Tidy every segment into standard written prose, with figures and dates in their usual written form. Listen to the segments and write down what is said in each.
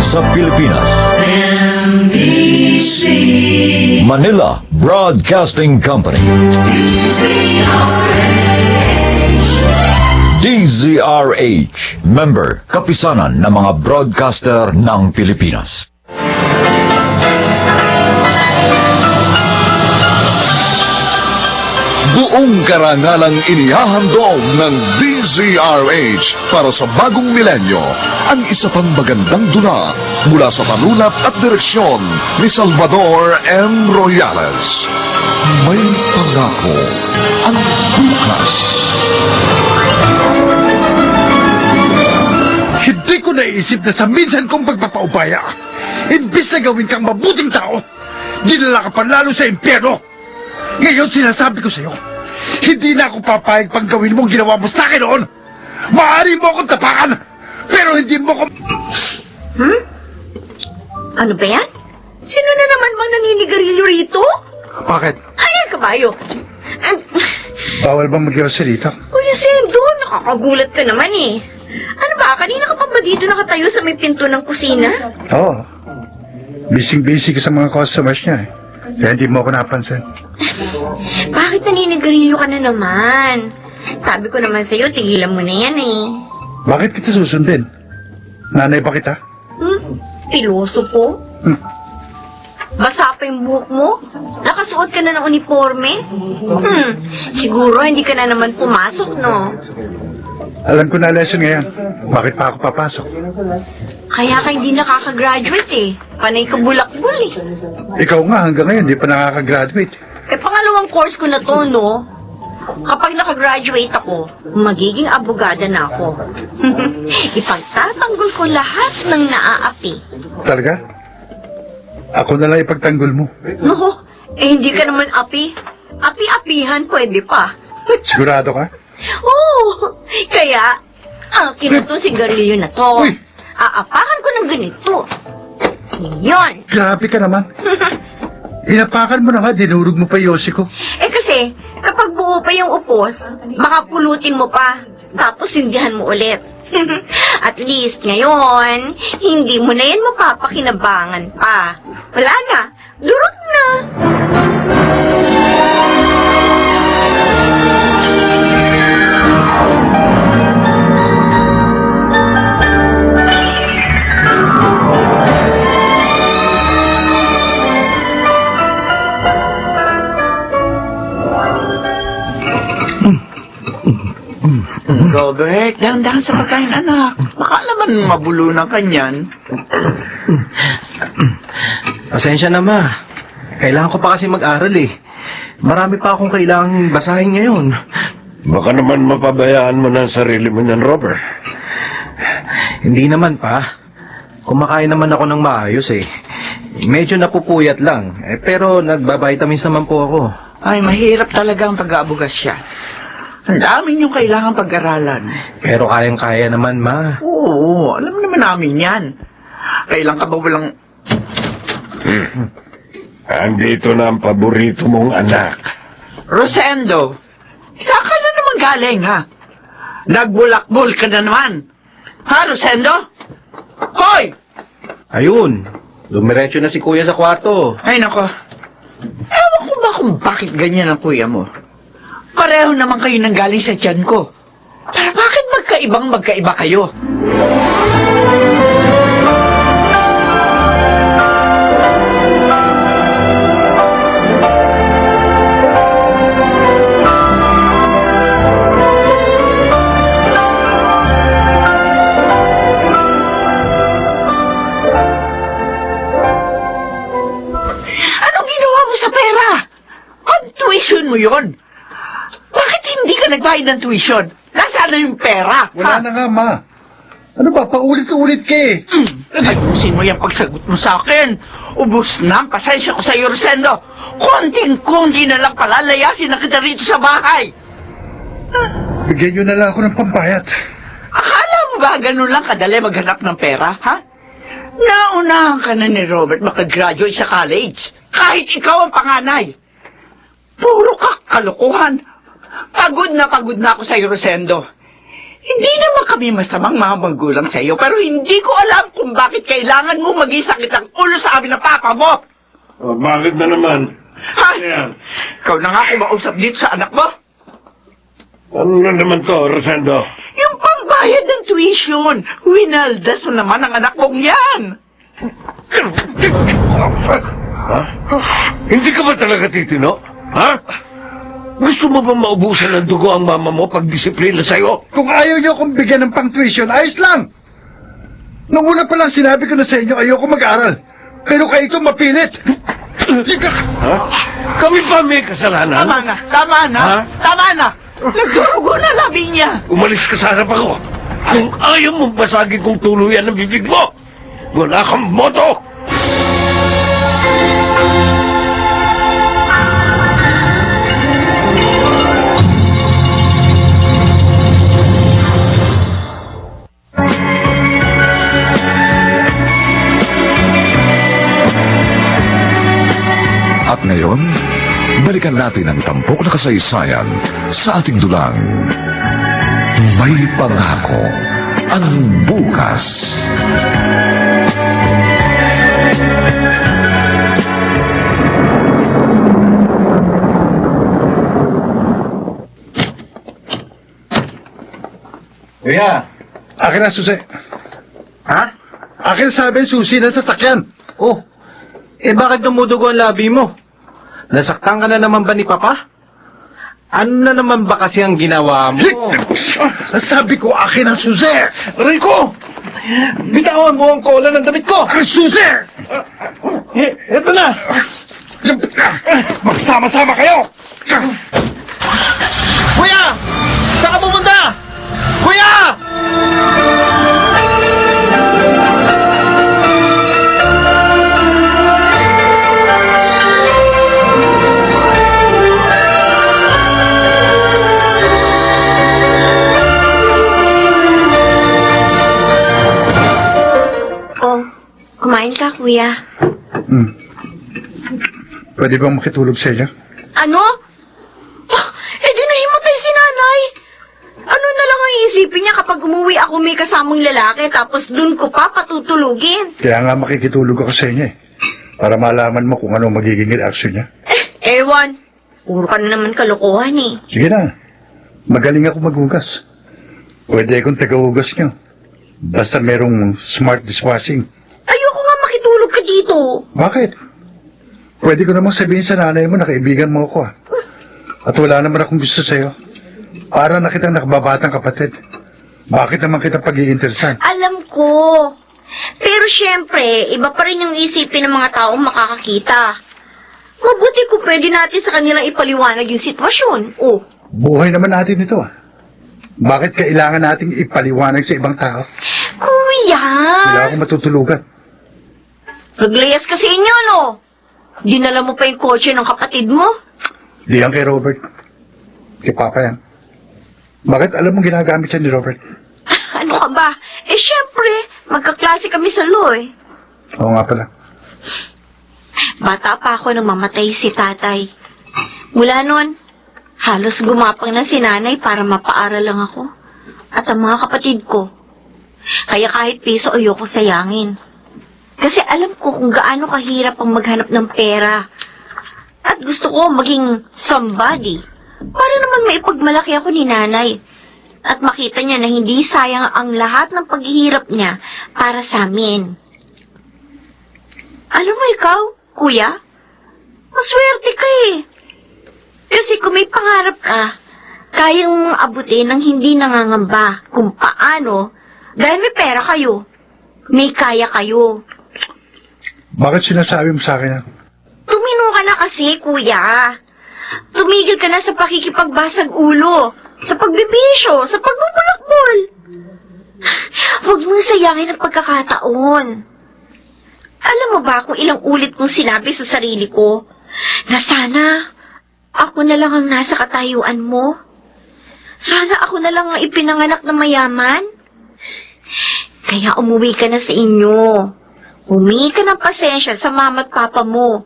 sa Pilipinas. NBC Manila Broadcasting Company. DZRH, member, kapisanan ng mga broadcaster ng Pilipinas. Buong karangalang inihahandog ng DZRH para sa bagong milenyo ang isa pang magandang dula mula sa panulat at direksyon ni Salvador M. Royales. May pangako ang bukas. Hindi ko naisip na sa minsan kong pagpapaubaya, imbis na gawin kang mabuting tao, dinala ka pa lalo sa impyerno. Ngayon sinasabi ko sa'yo, hindi na ako papayag pang gawin mong ginawa mo sa akin noon. Maaari mo akong tapakan, pero hindi mo ko... Ano ba yan? Sino na naman bang naninigarilyo rito? Bakit? Ay, ang kabayo. Bawal bang mag-iwasalita? Kuya Sendo, nakakagulat ka naman eh. Ano ba, kanina ka pa ba dito nakatayo sa may pinto ng kusina? Oo. Busy-busy ka sa mga customers niya eh. Kaya hindi mo ako napansin. Bakit naninigarilyo ka na naman? Sabi ko naman sa'yo, tigilan mo na yan eh. Bakit kita susundin? Nanay ba kita? Piloso po? Basa pa yung buhok mo? Nakasuot ka na ng uniforme? Siguro hindi ka na naman pumasok, no? Alam ko na lesson ngayon. Bakit pa ako papasok? Kaya ka hindi nakakagraduate eh. Panay ka bulakbul eh. Ikaw nga hanggang ngayon di pa nakakagraduate. Pangalawang course ko na to, no? Kapag nakagraduate ako, magiging abogada na ako. Ipagtatanggol ko lahat ng naaapi. Talaga? Ako na lang ipagtanggol mo. No, hindi ka naman api. Api-apihan, pwede pa. Sigurado ka? Oo, kaya, akin na to sigarilyo na to. Uy! Aapakan ko ng ganito. Yan. Grabe ka naman. Inapakan mo na nga, dinurog mo pa yosi ko. Kasi, kapag buo pa yung upos, baka pulutin mo pa. Tapos sindihan mo ulit. At least ngayon, hindi mo na yan mapapakinabangan pa. Wala na. Durot na. Robert, dahan-dahan sa pagkain, anak. Baka naman mabulunan ka niyan. Pasensya na, Ma. Kailangan ko pa kasi mag-aral eh. Marami pa akong kailangang basahin ngayon. Baka naman mapabayaan mo na ang sarili mo niyan, Robert. Hindi naman pa. Kumakain naman ako ng maayos eh. Medyo napupuyat lang. Pero nagbabitamins naman po ako. Ay, mahirap talaga ang pag-aabugas siya. Ang dami niyong kailangan pag-aralan. Pero kayang-kaya naman, Ma. Oo, alam naman namin yan. Kailan ka ba walang... Andito na ang paborito mong anak. Rosendo, saan ka na naman galing, ha? Nagbulakbol ka na naman. Ha, Rosendo? Hoy! Ayun. Lumiretso na si Kuya sa kwarto. Ay, nako. Ewan ko ba kung bakit ganyan ang kuya mo? Pareho naman kayo nang galing sa tiyan ko. Pero bakit magkaiba kayo? Anong ginawa mo sa pera? Pag-tuition mo yon. Bakit hindi ka nagbayad ng tuition? Nasaan na yung pera? Wala na nga, Ma. Ano ba, paulit-ulit ka eh. Ayusin mo yung pagsagot mo sa akin. Ubus na ang pasensya ko sa iyo, Rosendo. Konting-konti na lang pala, layasin na kita rito sa bahay. Bigyan nyo na lang ako ng pambayad. Akala mo ba ganun lang kadali maghanap ng pera, ha? Naunahan ka na ni Robert makagraduate sa college. Kahit ikaw ang panganay. Puro ka kalokohan. Pagod na ako sa iyo, Rosendo. Hindi naman kami masamang mga magulang sa iyo, pero hindi ko alam kung bakit kailangan mo maging sakit ang ulo sa amin ng papa mo. Oh, bakit na naman? Ha? Yan. Ikaw na nga kumausap dito sa anak mo. Ano na naman to, Rosendo? Yung pambayad ng tuition. Winaldas na naman ang anak mong yan. Ha? Hindi ka ba talaga titino? Ha? Gusto mo ba maubusan ng dugo ang mama mo pag disiplina sa'yo? Kung ayaw niyo akong bigyan ng pang-tuition, ayos lang. Nung una pa lang sinabi ko na sa inyo, ayoko mag-aral. Pero kayo ito mapilit. Ha? Kami pa may kasalanan? Tama na, tama na, Ha? tama na. Nagdurugo na labi niya. Umalis ka sa harap ako. Kung ayaw mong basagin kong tuluyan ng bibig mo, wala kang moto! At ngayon, balikan natin ang tampok na kasaysayan sa ating dulang. May pangako ang bukas. Kuya! Akin na, susi. Ha? Akin sabi susi na sasakyan. Oh, bakit dumudugo ang labi mo? Nasaktan ka na naman ba ni Papa? Ano na naman ba kasi ang ginawa mo? Sabi ko, akin ang susi. Rico! Bitawan mo ang kola ng damit ko! Ang susi! Ito na! Magsama-sama kayo! Kuya! Saan ka pumunta? Kuya! Oh, kumain ka, kuya. Pwede bang makitulog sa inyo? Ano? Oh, di nahimatay si nanay. Ano na lang ang iisipin niya kapag umuwi ako may kasamang lalaki tapos dun ko pa patutulugin? Kaya nga makikitulog ako sa inyo eh. Para malaman mo kung ano magiging reaction niya. Ewan. Puro ka na naman kalokohan eh. Sige na. Magaling ako maghugas. Pwede akong tagahugas niyo. Basta merong smart dishwashing. Ayoko nga makitulog ka dito. Bakit? Pwede ko namang sabihin sa nanay mo na kaibigan mo ako ah. At wala naman akong gusto sa'yo. Para na kitang nakababatang kapatid. Bakit naman kita pag-iinteresan? Alam ko. Pero syempre, iba pa rin yung isipin ng mga taong makakakita. Mabuti kung pwede natin sa kanilang ipaliwanag yung sitwasyon. Oh. Buhay naman natin ito ah. Bakit kailangan nating ipaliwanag sa ibang tao? Kuya! Wala akong matutulugan. Naglayas kasi inyo, no? Dinala mo pa yung kotse ng kapatid mo? Di yan kay Robert. Kay Papa yan. Bakit alam mo ginagamit yan ni Robert? Ano ka ba? Syempre, magkaklase kami sa law eh. Oo nga pala. Bata pa ako nang mamatay si tatay. Mula nun, halos gumapang na si nanay para mapaaral lang ako. At ang mga kapatid ko. Kaya kahit piso ayoko sayangin. Kasi alam ko kung gaano kahirap ang maghanap ng pera. At gusto ko maging somebody. Para naman maipagmalaki ako ni nanay. At makita niya na hindi sayang ang lahat ng paghihirap niya para sa amin. Alam mo ikaw, kuya? Maswerte ka eh. Kasi kung may pangarap ka, kayang mong abutin ng hindi nangangamba kung paano, dahil may pera kayo, may kaya kayo. Bakit sinasabi mo sa akin yan? Tumino ka na kasi, kuya. Tumigil ka na sa pakikipagbasag ulo, sa pagbibisyo, sa pagbubulakbol. Huwag mong sayangin ang pagkakataon. Alam mo ba kung ilang ulit kong sinabi sa sarili ko na sana ako na lang ang nasa katayuan mo? Sana ako na lang ang ipinanganak na mayaman? Kaya umuwi ka na sa inyo. Humingi ka ng pasensya sa mama at papa mo.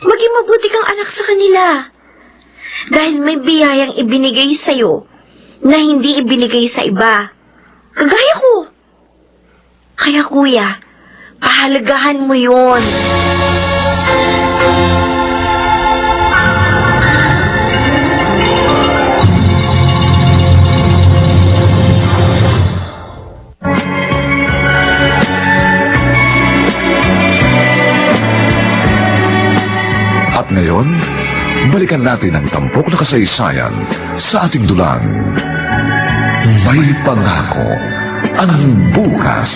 Maging mabuti kang anak sa kanila. Dahil may biyayang ibinigay sa'yo na hindi ibinigay sa iba. Kagaya ko. Kaya kuya, pahalagahan mo yun. At ngayon, balikan natin ang tampok na kasaysayan sa ating dulang. May pangako ang bukas.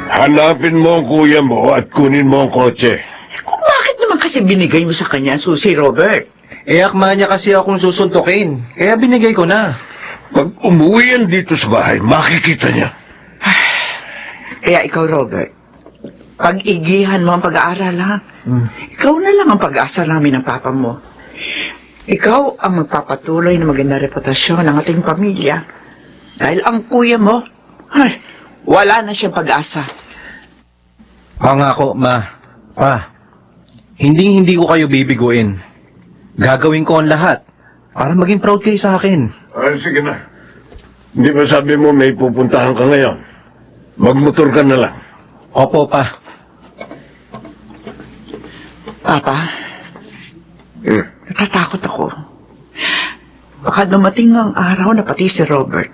Hanapin mo ang kuya mo at kunin mo ang kotse. Kung bakit naman kasi binigay mo sa kanya ang susi, Robert? Akma niya kasi akong susuntukin, kaya binigay ko na. Pag umuwi yan dito sa bahay, makikita niya. Kaya ikaw, Robert, pag-igihan mo ang pag-aaral, ha? Ikaw na lang ang pag-asa namin ng papa mo. Ikaw ang magpapatuloy ng maganda reputasyon ng ating pamilya. Dahil ang kuya mo, wala na siyang pag-asa. Pangako, ma. Pa, hindi ko kayo bibiguin. Gagawin ko ang lahat para maging proud kayo sa akin. Ay, sige na. Hindi ba sabi mo may pupuntahan ka ngayon? Magmotor ka na lang. Opo, pa. Papa, natatakot ako. Baka dumating ang araw na pati si Robert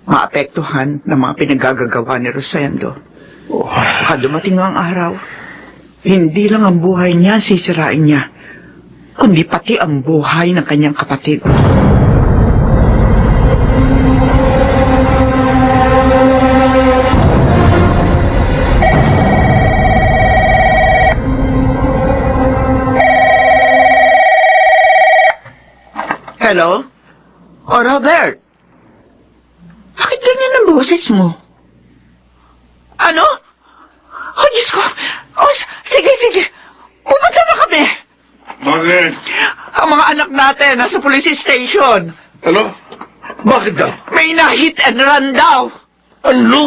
maapektuhan ng mga pinaggagawa ni Rosendo. Baka dumating ang araw, hindi lang ang buhay niya sisirain niya, kundi pati ang buhay ng kanyang kapatid. Hello? Oh, Robert? Bakit ganyan ang boses mo? Ano? Oh, Diyos ko! Oh, sige. Pupunta na kami. Bakit? Ang mga anak natin nasa police station. Ano? Bakit daw? May na-hit and run daw. Ano?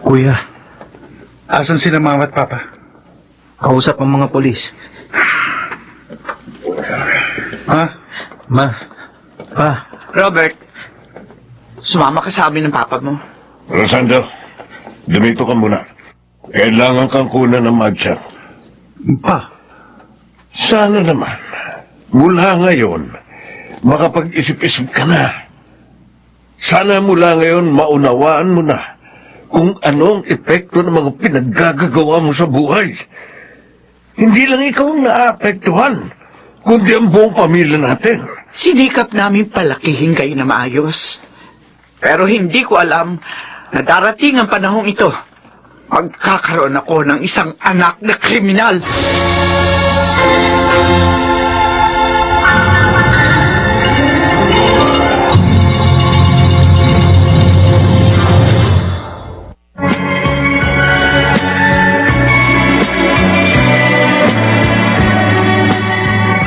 Kuya, Asan sila mama at papa? kausap ang mga polis. Ha? Ma, pa, Robert, sumama ka sa amin ng papa mo. Rosando, dumito ka muna. Kailangan kang kunan ng mugshot. Pa, Sana naman, mula ngayon, makapag-isip-isip ka na. Sana mula ngayon maunawaan mo na kung anong epekto ng mga pinaggagawa mo sa buhay. Hindi lang ikaw ang naapektuhan, kundi ang buong pamilya natin. Sinikap namin palakihin kayo na maayos. Pero hindi ko alam na darating ang panahong ito. Magkakaroon ako ng isang anak na kriminal.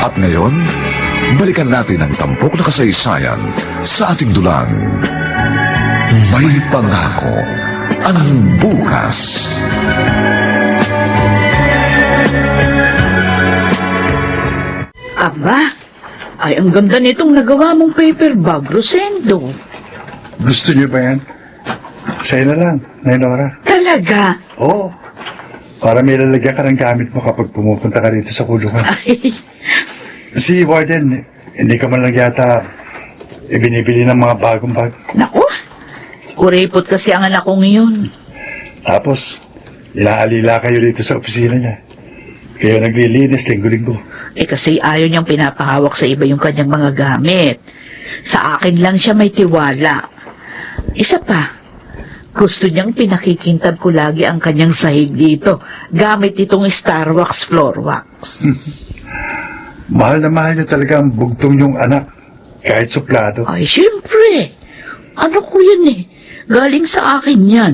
At ngayon, balikan natin ang tampok na kasaysayan sa ating dulang. May pangako ang bukas. Aba, ay ang ganda nitong nagawa mong paper bag, Rosendo. gusto niyo ba yan? Sa'yo na lang, Nainora. Talaga? Oo. Para may lalagyan ka ng gamit mo kapag pumupunta ka dito sa kulungan. Ay, Si Warden, hindi ka man lang yata ibinibili ng mga bagong bag. naku, kuripot kasi ang anak kong iyon. Tapos, inaalila kayo dito sa opisina niya. Kayo naglilinis linggo-linggo. Eh kasi ayaw niyang pinapahawak sa iba yung kanyang mga gamit. Sa akin lang siya may tiwala. Isa pa, gusto niyang pinakikintab ko lagi ang kanyang sahig dito gamit itong Starwax Floor Wax. Mahal na mahal niyo talaga ang bugtong yung anak, kahit suplado. Ay, siyempre. Ano ko yun eh. Galing sa akin yan.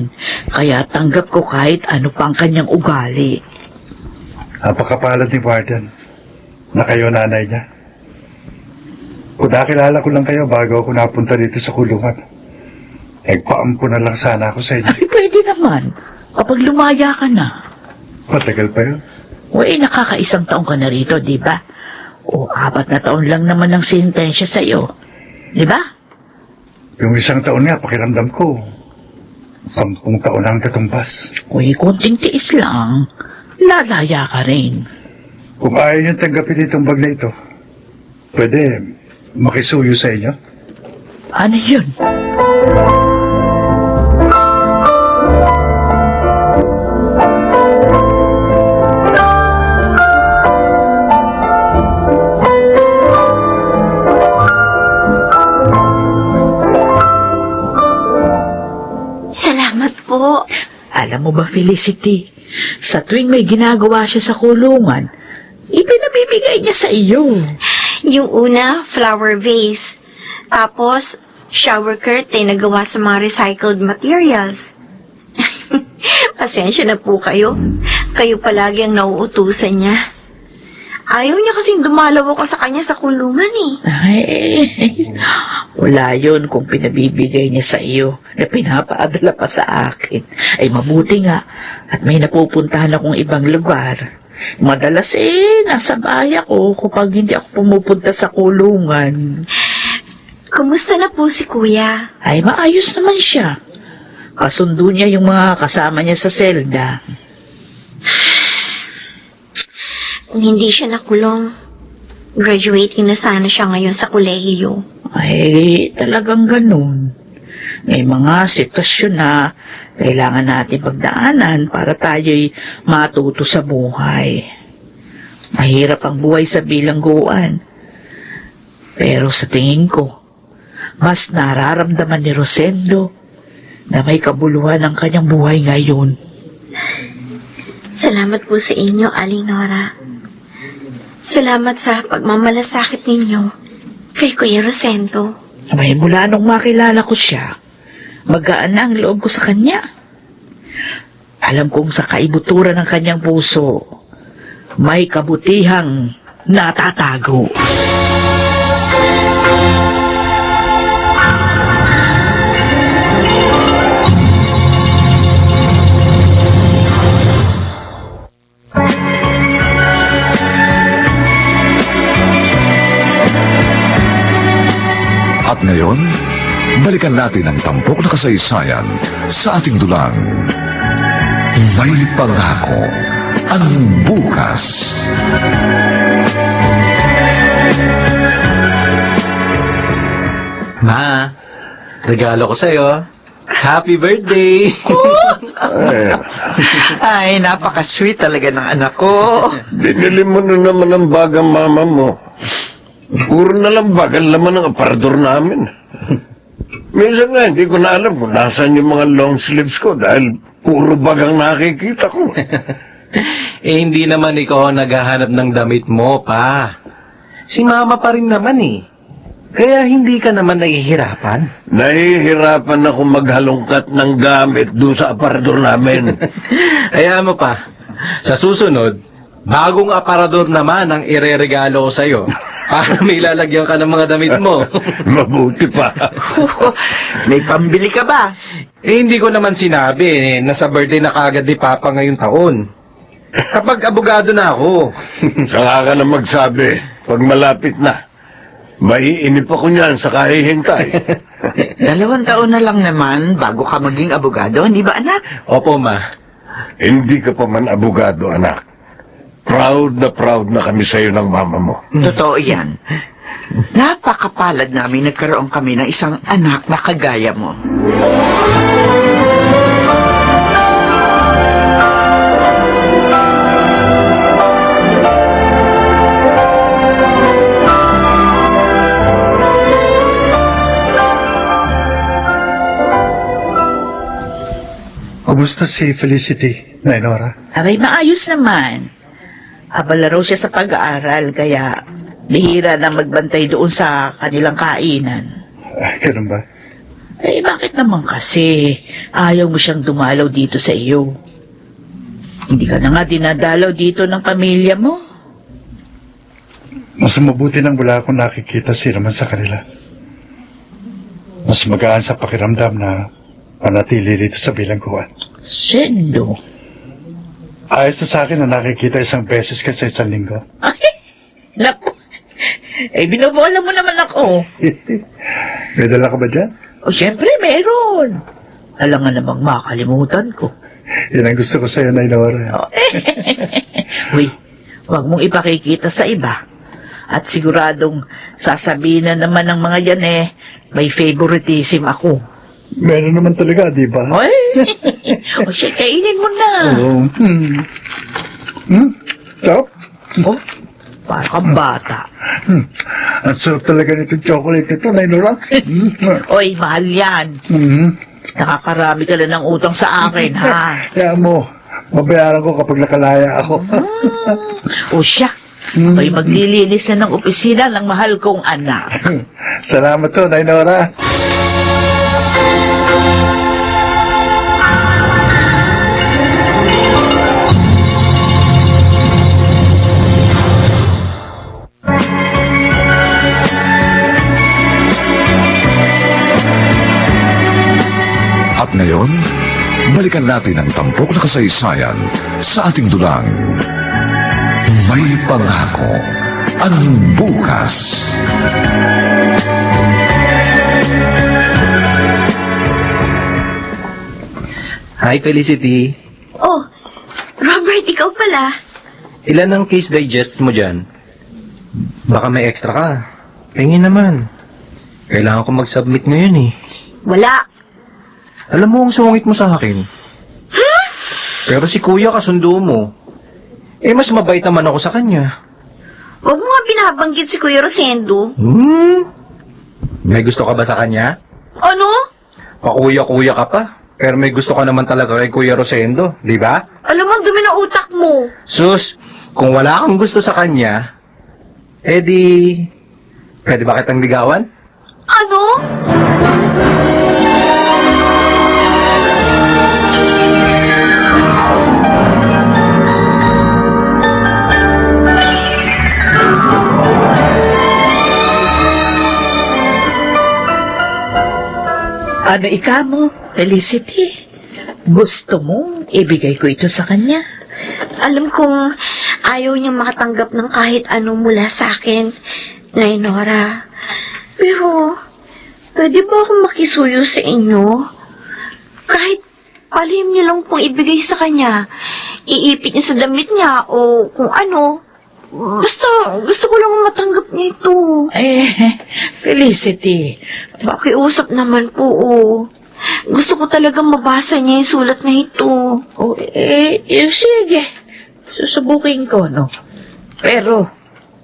Kaya tanggap ko kahit ano pang kanyang ugali. Napakapalad ni Warden na kayo nanay niya. Kung nakilala ko lang kayo bago ako napunta dito sa kulungan, nagpaampo na lang sana ako sa inyo. Ay, pwede naman. Kapag lumaya ka na. Matagal pa yun. O nakakaisang taong ka na rito, di ba? O 4 na taon lang naman ang sentensya sa'yo. Di ba? Yung 1 taon nga, pakiramdam ko, 10 taon ang katumbas. Uy, konting tiis lang. Lalaya ka rin. Kung ayaw niyong tanggapin itong bag na ito, pwede makisuyo sa inyo. Ano yun? Salamat po. Alam mo ba, Felicity, sa tuwing may ginagawa siya sa kulungan, ipinabibigay niya sa iyo. Yung una, flower vase. Tapos, shower curtain na gawa sa mga recycled materials. Pasensya na po kayo. Kayo palagi ang nauutusan niya. Ayaw niya kasing dumalaw ako sa kanya sa kulungan eh. Ay, wala yun kung pinabibigay niya sa iyo na pinapaadala pa sa akin. Ay mabuti nga at may napupuntahan akong ibang lugar. Madalas nasa bahay ako kapag hindi ako pumupunta sa kulungan. Kumusta na po si Kuya? Ay maayos naman siya. Kasundo niya yung mga kasama niya sa selda. Kung hindi siya nakulong, graduating na sana siya ngayon sa kolehiyo. Ay, talagang ganun. May mga sitwasyon na kailangan natin pagdaanan para tayo'y matuto sa buhay. Mahirap ang buhay sa bilangguan. Pero sa tingin ko, mas nararamdaman ni Rosendo na may kabuluhan ang kanyang buhay ngayon. Salamat po sa inyo, Aling Nora. Salamat sa pagmamalasakit ninyo kay Kuya Rosendo. May mula nung makilala ko siya, magaan na ang loob ko sa kanya. Alam kong sa kaibuturan ng kanyang puso, may kabutihang natatago. At ngayon, balikan natin ang tampok na kasaysayan sa ating dulang. May pangako ang bukas. Ma, regalo ko sa'yo. Happy birthday! Ay, napaka-sweet talaga ng anak ko. Binili mo na naman ang bagang mama mo. Puro na lang bagal laman ng aparador namin. Minsan nga, hindi ko na alam kung nasaan yung mga long sleeves ko dahil puro bagang nakikita ko. Hindi naman ikaw ang naghahanap ng damit mo, pa. Si mama pa rin naman eh. Kaya hindi ka naman nahihirapan. Nahihirapan ako maghalongkat ng gamit doon sa aparador namin. Kaya mo pa, sa susunod, bagong aparador naman ang ireregalo ko sa'yo. Para may lalagyan ka ng mga damit mo. Mabuti pa. May pambili ka ba? Hindi ko naman sinabi na sa birthday na kagad ni Papa ngayong taon. Kapag abogado na ako. Saka ka na magsabi, pag malapit na. Maiinip ako niyan sa kahihintay. 2 taon na lang naman bago ka maging abogado, hindi ba anak? Opo, ma. Hindi ka pa man abogado, anak. Proud na kami sa'yo ng mama mo. Totoo yan. Napakapalad namin nagkaroon kami ng isang anak na kagaya mo. Kumusta si Felicity, Nora? Abay, maayos naman. Abala raw siya sa pag-aaral, kaya bihira na magbantay doon sa kanilang kainan. Ganun ba? Eh, bakit naman kasi ayaw mo siyang dumalaw dito sa iyo? Hindi ka na nga dinadalaw dito ng pamilya mo. Mas mabuti nang wala akong nakikita si Raman sa kanila. Mas magaan sa pakiramdam na manatili rito sa bilangguan. Sendo. Ayos na sa akin na nakikita isang beses ka sa isang linggo. Ay, naku. Eh, binobola mo naman ako. May dala ka ba dyan? O, syempre, meron. Alam nga namang makalimutan ko. Yan ang gusto ko sa'yo, Nainora. O, Uy, huwag mong ipakikita sa iba. At siguradong sasabihin na naman ng mga yan may favoritism ako. Meron naman talaga, di ba? Oy! O siya, kainin mo na. Oo. Sarap. Oh, para kang bata. Ang sarap talaga nitong chocolate ito, Nainora. Oy, mahal yan. Nakakarami ka na ng utang sa akin, ha? Kaya mo, mabayaran ko kapag nakalaya ako. O siya, may maglilinis na ng opisina ng mahal kong anak. Salamat to, Nainora. At ngayon, balikan natin ang tampok na kasaysayan sa ating dulang. May pangako ang bukas. Hi, Felicity. Oh, Robert, ikaw pala. Ilan ang case digest mo dyan? Baka may extra ka. Tingin naman. Kailangan ko mag-submit ngayon eh. Wala. Alam mo ang sungit mo sa akin. Pero si kuya kasundo mo. Eh, mas mabait naman ako sa kanya. Huwag mo nga binabanggit si Kuya Rosendo. May gusto ka ba sa kanya? Ano? Pakuya-kuya ka pa. Pero may gusto ka naman talaga kay Kuya Rosendo, di ba? Alam mo, ang dumi ng utak mo. Sus, kung wala kang gusto sa kanya, edi, pwede ba kitang ligawan? Ano? Ano ika mo, Felicity? Gusto mo ibigay ko ito sa kanya? Alam kong ayaw niyang makatanggap ng kahit ano mula sa akin, Nainora. Pero, pwede ba akong makisuyo sa inyo? Kahit palihim niyo lang pong ibigay sa kanya. Iipit niya sa damit niya o kung ano. Basta, gusto ko lang matanggap niya ito. Felicity. Pakiusap naman po, Gusto ko talagang mabasa niya yung sulat na ito. Sige. Susubukin ko, no? Pero,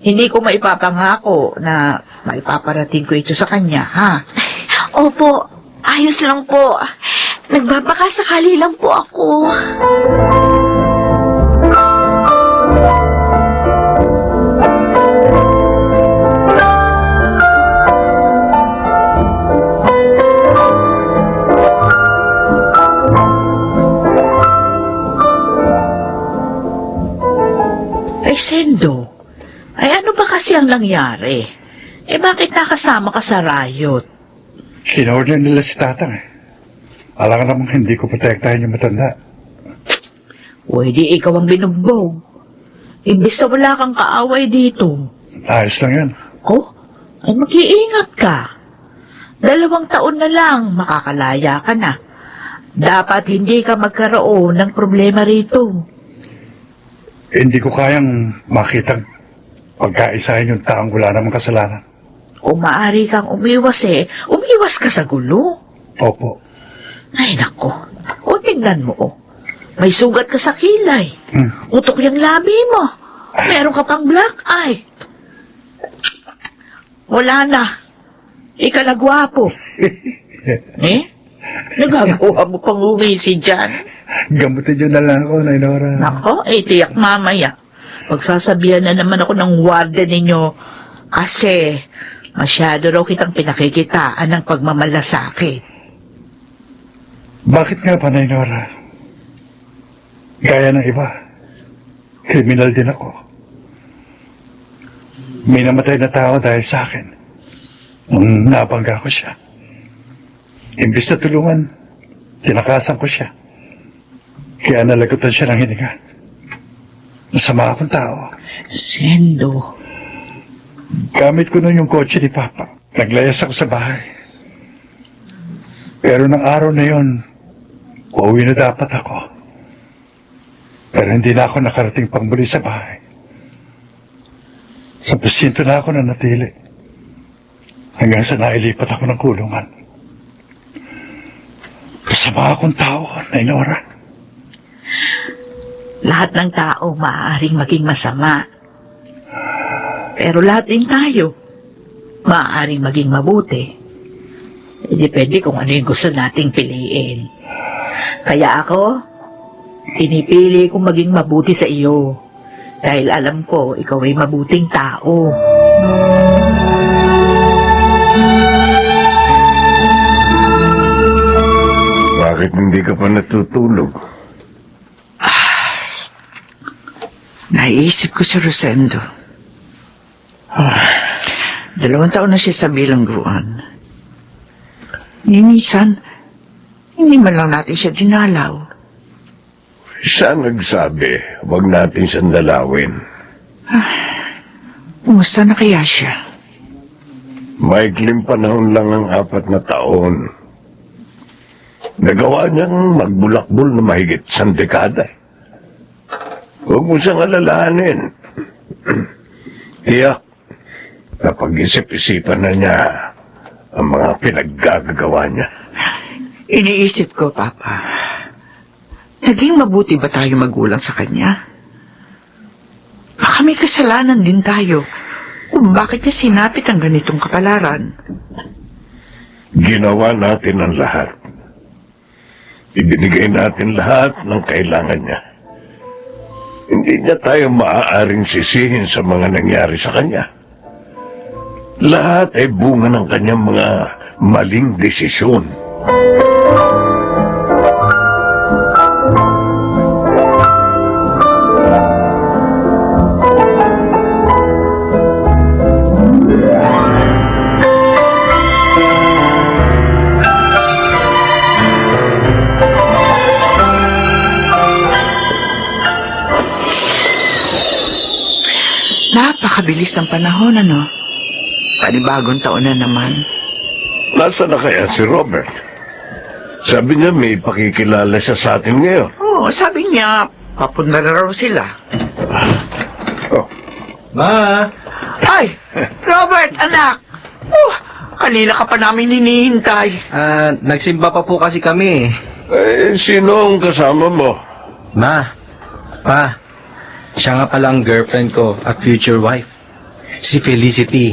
hindi ko maipapangako na maipaparating ko ito sa kanya, ha? Opo, ayos lang po. Nagbabaka sakali lang po ako. Ay, Sendo. Ay, ano ba kasi ang nangyari? Bakit nakasama ka sa riot? Kinorder nila si Tatang eh. Alam ka namang hindi ko protektahan yung matanda. Pwede ikaw ang binugbog. Imbis na wala kang kaaway dito. Ayos lang yan. Ay mag-iingat ka. 2 taon na lang, makakalaya ka na. Dapat hindi ka magkaroon ng problema rito. Hindi ko kayang makitang pagkaisahin yung taong wala namang kasalanan. Kung maaari kang umiwas umiwas ka sa gulo. Opo. Ay, nako. Tingnan mo, May sugat ka sa kilay. Utok yung labi mo. Meron ka pang black eye. Wala na. Ika na gwapo. Nagagawa mo pang umisi dyan. Gamutin nyo na lang ako, Nainora. Nako, tiyak mamaya. Pagsasabihan na naman ako ng warden ninyo kasi masyado raw kitang pinakikitaan ng pagmamalasakit. Bakit nga ba, Nainora? Gaya ng iba, kriminal din ako. May namatay na tao dahil sa akin. Nung nabangga ko siya. Imbis na tulungan, tinakasan ko siya. Kaya nalagutan siya ng hininga. Masama akong tao. Sendo. Gamit ko nun yung kotse ni Papa. Naglayas ako sa bahay. Pero ng araw na yon, uuwi na dapat ako. Pero hindi na ako nakarating pang muli sa bahay. Sa presinto na ako nanatili. Hanggang sa nailipat ako ng kulungan. Kasama akong tao, Nainora. Lahat ng tao maaaring maging masama. Pero lahat din tayo maaaring maging mabuti. Depende kung ano yung gusto nating piliin. Kaya ako, pinipili kong maging mabuti sa iyo. Dahil alam ko, ikaw ay mabuting tao. Bakit hindi ka pa natutulog? Naisip ko si Rosendo. 2 taon na siya sa bilangguan. Minsan, hindi man lang natin siya dinalaw. Saan nagsabi, wag natin siyang dalawin? Kumusta na kaya siya? Maikling panahon lang ang 4 na taon. Nagawa niyang magbulakbol na mahigit 1 dekada. Huwag mo siyang alalahanin. Tiyak, napag-isip-isipan na niya ang mga pinaggagawa niya. Iniisip ko, Papa, naging mabuti ba tayo magulang sa kanya? Baka may kasalanan din tayo kung bakit niya sinapit ang ganitong kapalaran. Ginawa natin ang lahat. Ibinigay natin lahat ng kailangan niya. Hindi niya tayo maaaring sisihin sa mga nangyari sa kanya. Lahat ay bunga ng kanyang mga maling desisyon. Napakabilis ng panahon, ano? Panibagong taon na naman. Nasaan na kaya si Robert? Sabi niya may pakikilala siya sa atin ngayon. Oo, sabi niya, papunta na raw sila. Oh, Ma! Ay! Robert, anak! Kanina ka pa namin hinihintay. Nagsimba pa po kasi kami. sino ang kasama mo? Ma, pa, siya nga pala ang girlfriend ko at future wife. Si Felicity.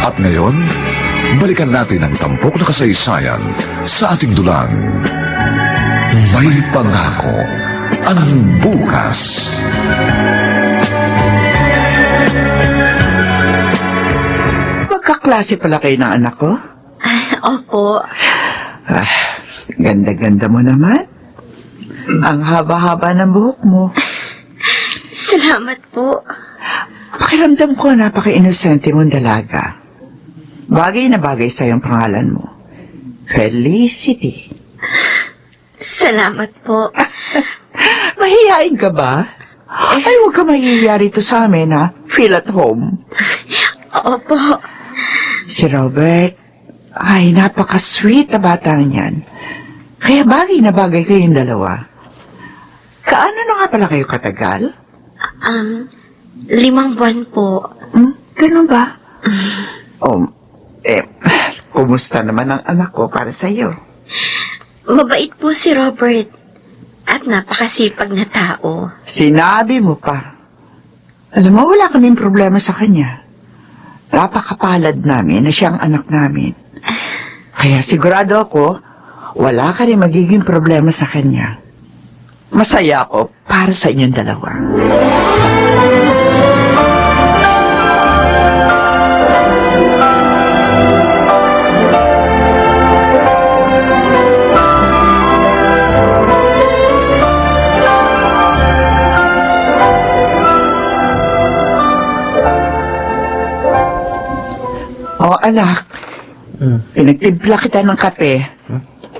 At ngayon, balikan natin ang tampok na kasaysayan sa ating dulang. May pangako ang bukas. Magkaklase pala kayo ng anak ko? Opo. Ganda-ganda mo naman. Ang haba-haba ng buhok mo. Salamat po. Pakiramdam ko napaka-inosente mong dalaga. Bagay na bagay sa iyong pangalan mo. Felicity. Salamat po. Mahihain ka ba? Ay, huwag ka mahihiya rito sa amin, ha? Feel at home. Opo. Si Robert, ay, napaka-sweet na bata niyan. Kaya bagay na bagay kayong dalawa. Kaano na nga pala kayo katagal? 5 buwan po. Ganun ba? Kumusta naman ang anak ko para sa'yo? Mabait po si Robert. At napakasipag na tao. Sinabi mo pa. Alam mo, wala kaming problema sa kanya. Napakapalad namin na siyang anak namin. Kaya sigurado ako, wala ka rin magiging problema sa kanya. Masaya ako para sa inyong dalawa. O anak, pinagtimpla kita ng kape.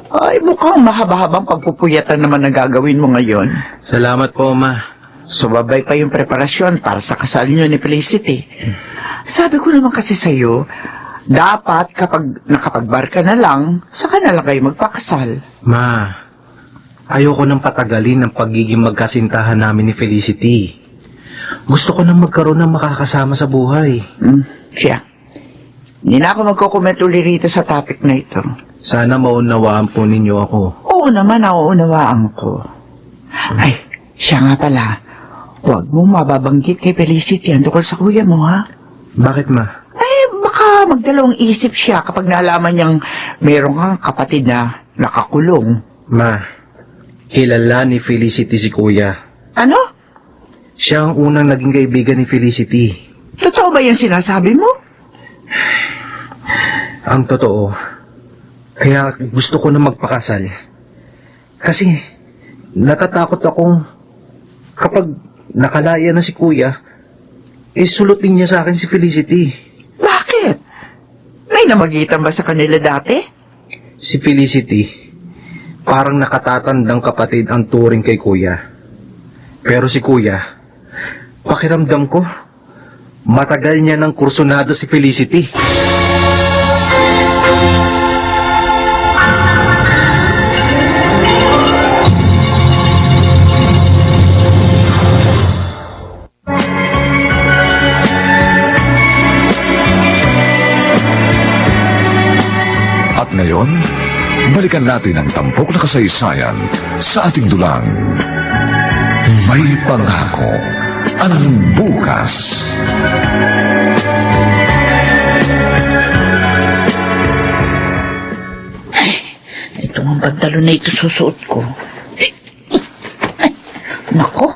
Ay, mukhang mahaba-habang pagpupuyatan naman ang gagawin mo ngayon. Salamat po, Ma. Sumabay pa yung preparasyon para sa kasal niyo ni Felicity. Sabi ko naman kasi sa'yo, dapat kapag nakapagbar ka na lang, saka na lang kayo magpakasal. Ma, ayoko nang patagalin ang pagiging magkasintahan namin ni Felicity. Gusto ko nang magkaroon ng makakasama sa buhay. Siya. Hindi na ako magkukomment uli rito sa topic na ito. Sana maunawaan po ninyo ako. Oo naman, nauunawaan ko. Ay, siya nga pala. Huwag mo mababanggit kay Felicity ang tungkol sa kuya mo, ha? Bakit, Ma? Ay, baka magdalawang isip siya kapag nalaman niyang meron kang kapatid na nakakulong. Ma, kilala ni Felicity si Kuya. Ano? Siya ang unang naging kaibigan ni Felicity. Totoo ba yung sinasabi mo? Ang totoo. Kaya gusto ko na magpakasal. Kasi natatakot akong kapag nakalaya na si Kuya, sulutin niya sa akin si Felicity. Bakit? May namagitan ba sa kanila dati? Si Felicity, parang nakatatandang kapatid ang turing kay Kuya. Pero si Kuya, pakiramdam ko, matagal niya ng kursunado si Felicity. At ngayon, balikan natin ang tampok na kasaysayan sa ating dulang. May pangako ang bukas. Ito ang pantalon na ito susuot ko. Ay, nako.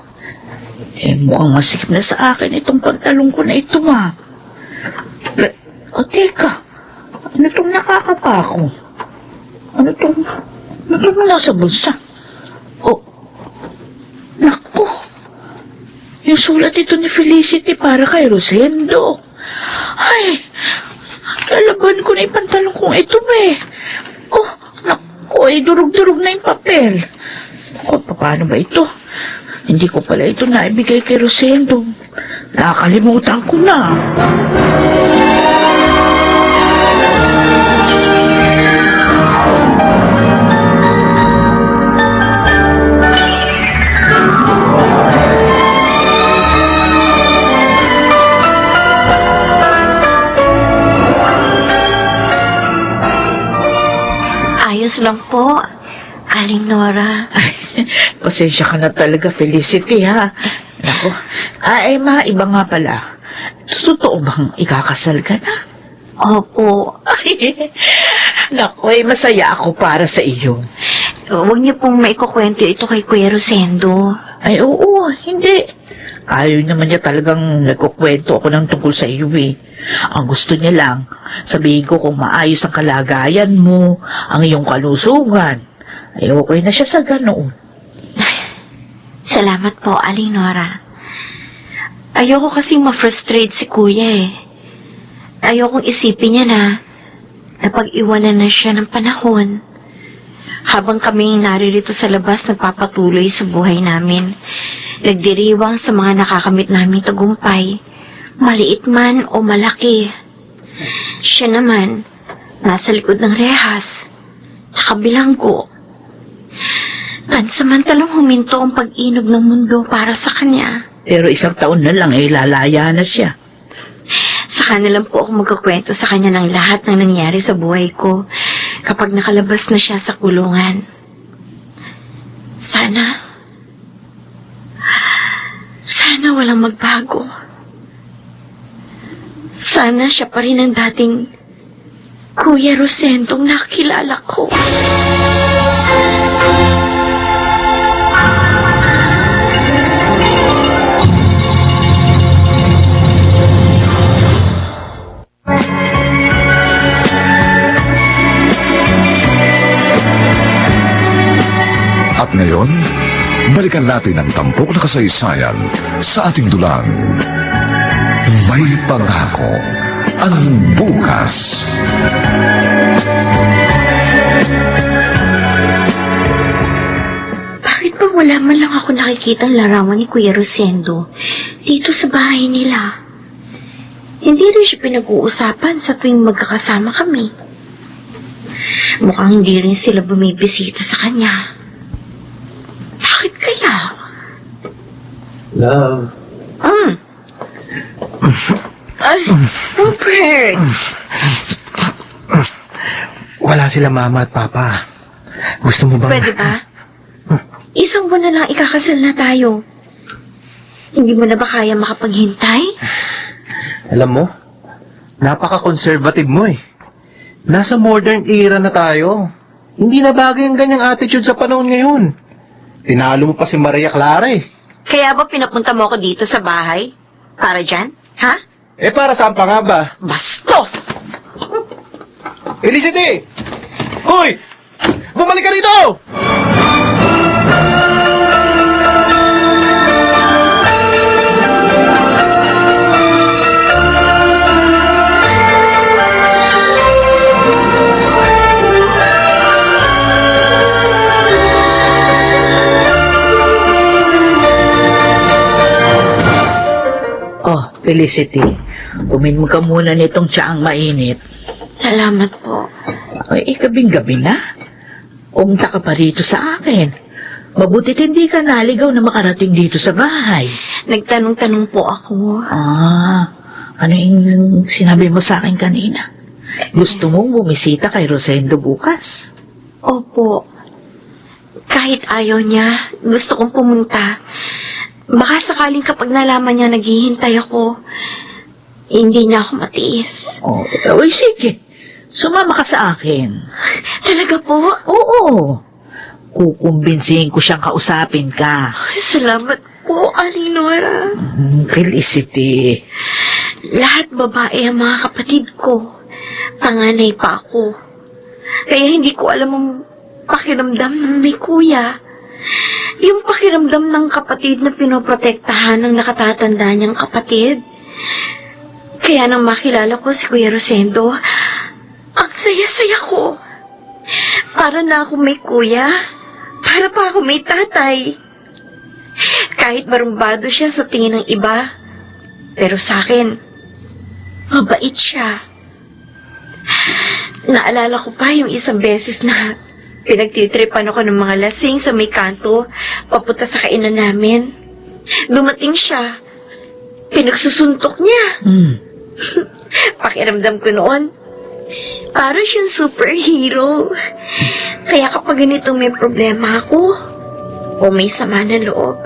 Mukhang masikip na sa akin itong pantalon ko na ito, ma. O, teka. Ano itong nakakapako? Ano itong nasa bulsa? O, nako. Yung sulat ito ni Felicity para kay Rosendo. Ay, lalaban ko na yung pantalon kong ito, eh. Oh, naku, durug-durug na yung papel. Naku, paano ba ito? Hindi ko pala ito naibigay kay Rosendo. Nakakalimutan ko na. Ayos lang po, Aling Nora. Ay, pasensya ka na talaga, Felicity, ha? Naku, ma, iba nga pala. Totoo bang ikakasal ka na? Opo. Ay, naku, masaya ako para sa iyo. Huwag niyo pong maikukwento ito kay Kuya Rosendo. Ay, oo, hindi. Ayaw naman niya talagang nagkukwento ako ng tungkol sa iyo, eh. Ang gusto niya lang, sabihin ko kung maayos ang kalagayan mo, ang iyong kalusugan. Ay, okay na siya sa ganoon. Salamat po, Aling Nora. Ayoko kasi ma-frustrate si Kuya, eh. Ayokong isipin niya na napag-iwanan na siya ng panahon. Habang kaming naririto sa labas nagpapatuloy sa buhay namin, nagdiriwang sa mga nakakamit naming tagumpay, maliit man o malaki. Siya naman, nasa likod ng rehas, nakabilanggo. Pansamantalang huminto ang pag-inog ng mundo para sa kanya. Pero isang taon na lang, lalaya na siya. Saka na lang po ako magkakwento sa kanya ng lahat ng nangyari sa buhay ko kapag nakalabas na siya sa kulungan. Sana walang magbago. Sana siya pa rin ang dating Kuya Rosendong nakilala ko. At ngayon, balikan natin ang tampok na kasaysayan sa ating dulang. May pangako ang bukas. Bakit ba wala man lang ako nakikita ang larawan ni Kuya Rosendo dito sa bahay nila? Hindi rin siya pinag-uusapan sa tuwing magkakasama kami. Mukhang hindi rin sila bumibisita sa kanya. Bakit kaya? Love. Ay, Robert! Wala sila mama at papa. Gusto mo ba? Pwede ba? Isang buwan na lang ikakasal na tayo. Hindi mo na ba kaya makapaghintay? Alam mo, napaka-conservative mo eh. Nasa modern era na tayo. Hindi na bagay ang ganyang attitude sa panahon ngayon. Tinalo mo pa si Maria Clara eh. Kaya ba pinapunta mo ako dito sa bahay? Para dyan? Ha? Eh para saan pa nga ba? Bastos! Felicity! Hoy! Bumalik ka dito! Oh, Felicity, uminom ka muna nitong tsaang mainit. Salamat po. Ay, gabing-gabi na. Pumunta ka pa rito sa akin. Mabutit hindi ka naligaw na makarating dito sa bahay. Nagtanong-tanong po ako. Ano yung sinabi mo sa akin kanina? Gusto mong bumisita kay Rosendo bukas? Opo. Kahit ayaw niya, gusto kong pumunta. Baka sakaling kapag nalaman niya naghihintay ako, hindi niya ako matiis. Oh, uy, sige. Sumama ka sa akin. Talaga po? Oo. Kukumbinsihin ko siyang kausapin ka. Salamat po, Aling Nora. Felicity. Lahat babae ang mga kapatid ko. Panganay pa ako. Kaya hindi ko alam ang pakiramdam ng may kuya. Yung pakiramdam ng kapatid na pinoprotektahan ng nakatatanda niyang kapatid. Kaya nang makilala ko si Kuya Rosendo, ang saya-saya ko. Para na ako may kuya. Para pa ako may tatay. Kahit marumbado siya sa tingin ng iba, pero sa akin, mabait siya. Naalala ko pa yung isang beses na pinagtitripan ako ng mga lasing sa may kanto, papunta sa kainan namin. Dumating siya. Pinagsusuntok niya. Pakiramdam ko noon, parang siyang superhero. Kaya kapag ganito may problema ako, o may sama na loob,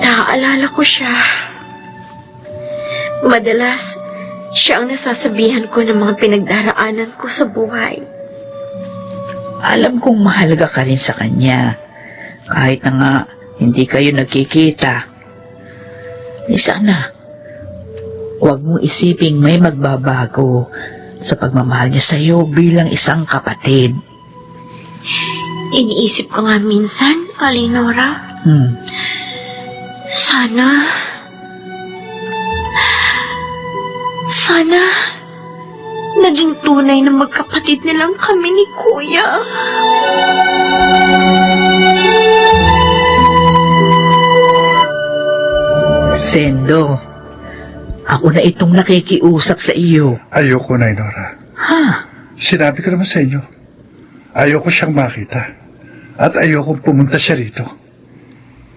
naaalala ko siya. Madalas, siya ang nasasabihan ko ng mga pinagdaraanan ko sa buhay. Alam kong mahalaga ka rin sa kanya. Kahit na nga hindi kayo nagkikita. Sana, huwag mong isiping may magbabago sa pagmamahal niya sa iyo bilang isang kapatid. Iniisip ko nga minsan, Alinora, sana naging tunay na magkapatid na lang kami ni Kuya. Sendo, ako na itong nakikiusap sa iyo. Ayoko na, Nora. Ha? Sinabi ko naman sa inyo, ayoko siyang makita. At ayoko pumunta siya rito.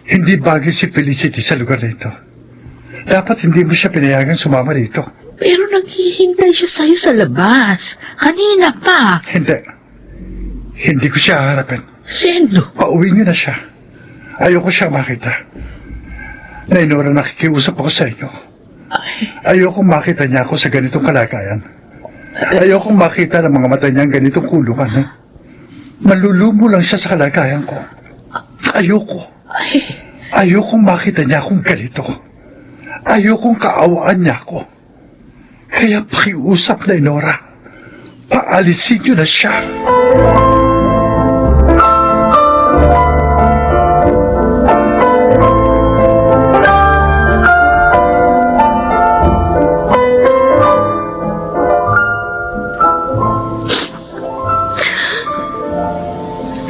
Hindi bagay si Felicity sa lugar nito. Dapat hindi mo siya pinayagan sumama rito. Pero naghihintay siya sa'yo sa labas. Kanina pa. Hindi. Hindi ko siya haharapin. Sendo. Pauwi niyo na siya. Ayoko siyang makita. Nainora, nakikiusap ako sa inyo. Ayokong makita niya ako sa ganitong kalagayan. Ayokong makita ng mga mata niya ang ganitong kulungan. Eh. Malulumo lang siya sa kalagayan ko. Ayoko. Ayokong makita niya akong ganito. Ayokong kaawaan niya ako. Kaya pakiusap na, Nora. Paalisin niyo na siya.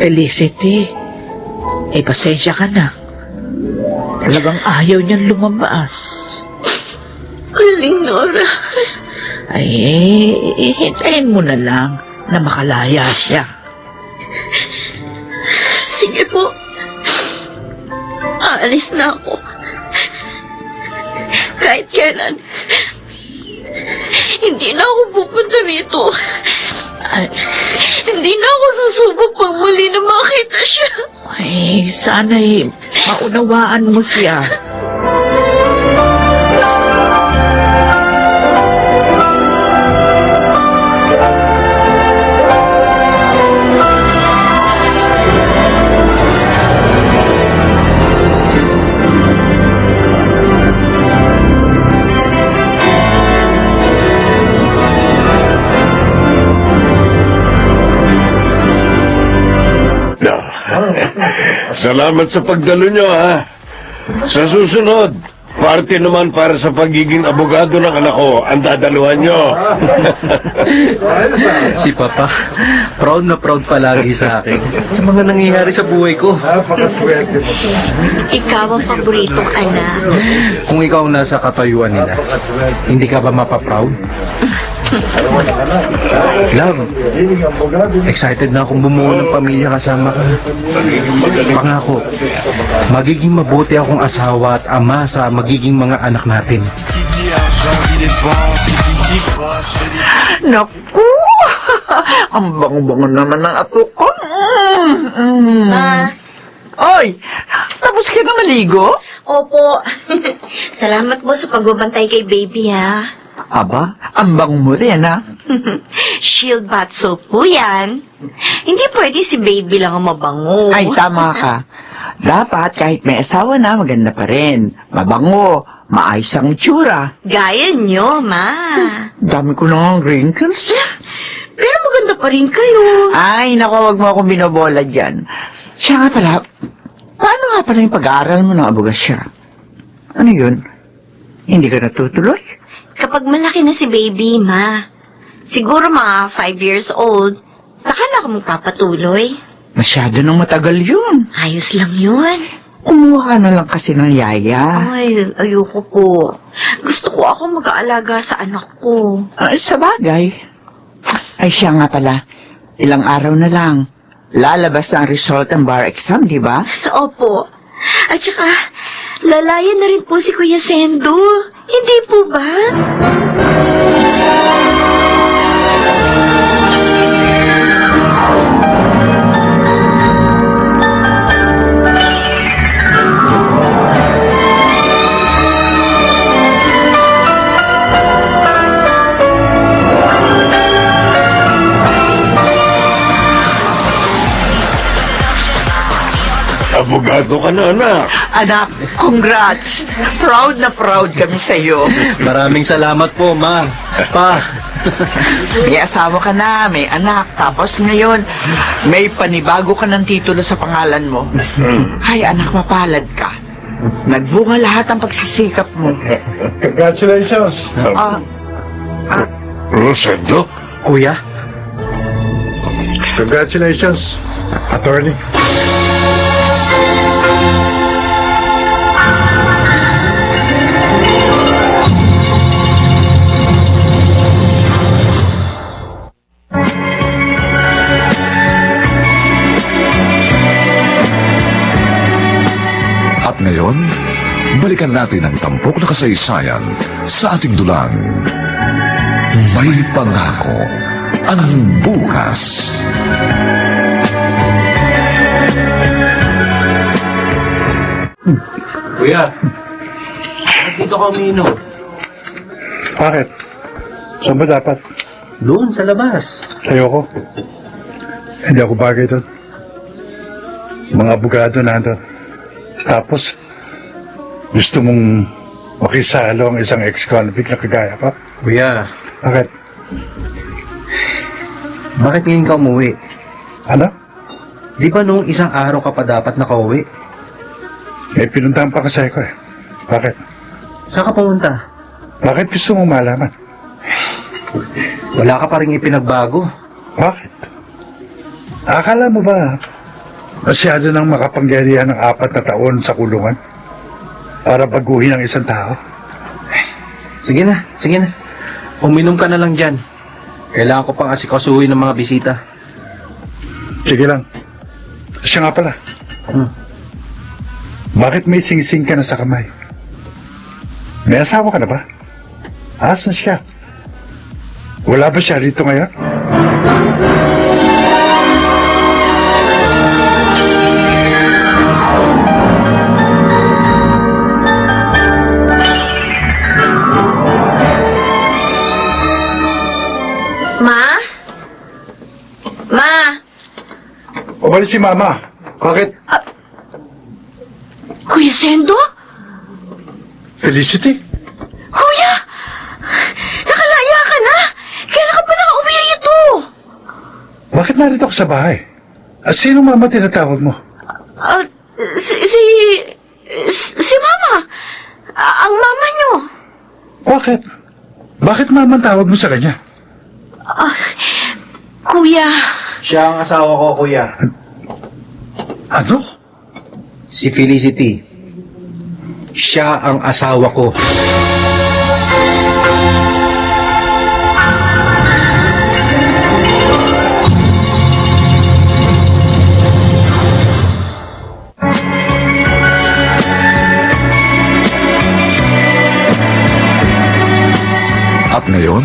Felicity, pasensya ka na. Talagang ayaw niyang lumabas. Aling Nora. Hintayin mo na lang na makalaya siya. Sige po. Aalis na ako. Kahit kailan. Hindi na ako pupunta rito. Hindi na ako susubok pag muli na makita siya. Sana'y maunawaan mo siya. Salamat sa pagdalo nyo, ha? Sa susunod, parte naman para sa pagiging abogado ng anak ko ang dadaluhan nyo. Si Papa, proud na proud palagi sa akin sa mga nangyayari sa buhay ko. Ikaw ang paboritong anak. Kung ikaw nasa katayuan nila, hindi ka ba mapaproud? Love, excited na akong bumuo ng pamilya kasama ka. Pangako, magiging mabuti akong asawa at ama sa magiging mga anak natin. Naku! Ang bango-bango naman ng ato ko. Oy! Tapos ka na maligo? Opo. Salamat po sa pagbabantay kay baby, ha? Aba, ang bango mo rin, ha? Shield bath soap po yan. Hindi pwede si baby lang ang mabango. Ay, tama ka. Dapat kahit may asawa na, maganda pa rin. Mabango, maayos ang itsura. Gaya nyo, ma. Dami ko na ang wrinkles. Pero maganda pa rin kayo. Ay, naku, wag mo akong binobola dyan. Siya nga pala, paano nga pala yung pag-aaral mo ng abogasya? Ano yun? Hindi ka natutuloy? Kapag malaki na si baby, ma. Siguro mga 5 years old, saka na ako magpapatuloy. Masyado nang matagal yun. Ayos lang yun. Kumuha ka na lang kasi ng yaya. Ay, ayoko po. Gusto ko ako mag-aalaga sa anak ko. Sa bagay. Ay, siya nga pala. Ilang araw na lang. Lalabas na ang result ng bar exam, di ba? Opo. At saka, lalayan na rin po si Kuya Sendo. Hindi po ba? Abogado ka na, anak. Anak, congrats! Proud na proud kami sa'yo. Maraming salamat po, Ma. Pa. May asawa ka na, may anak, tapos ngayon, may panibago ka ng titulo sa pangalan mo. Ay, anak, mapalad ka. Nagbunga lahat ang pagsisikap mo. Congratulations. Rosendo? Kuya, Congratulations, attorney. At ngayon, balikan natin ang tampok na kasaysayan sa ating dulang. May pangako ang bukas. Kuya. Dito ka uminom. Bakit? Saan ba dapat? Doon sa labas. Ayoko. Hindi ako bagay doon. Mga abogado nandun. Tapos, gusto mong makisalo ang isang ex-convict na kagaya pa? Kuya, Bakit? bakit ngayon ka umuwi? Ano? Di ba nung isang araw ka pa dapat nakauwi? May pinuntahan pa kasi ako eh. Bakit? Saan ka pumunta? Bakit gusto mong malaman? Wala ka pa rin ipinagbago. Bakit? Akala mo ba Masyado nang makapangyarihan ng 4 na taon sa kulungan para baguhin ang isang tao. Sige na, sige na. Uminom ka na lang dyan. Kailangan ko pang asikasuhin ng mga bisita. Sige lang. Siya nga pala. Hmm. Bakit may singsing ka na sa kamay? May asawa ka na ba? Asan siya? Wala ba siya rito ngayon? Ma? Ma? Umalis si Mama. Bakit? Kuya Sendo? Felicity? Kuya! Nakalaya ka na? Kailan ka pa nakauwi rito? Bakit narito ka sa bahay? At sino Mama tinatawag mo? Si Mama. Ang mama niyo. Bakit? Bakit Mama ang tawag mo sa kanya? Kuya. Siya ang asawa ko, kuya. Ano? Si Felicity. Siya ang asawa ko. At ngayon,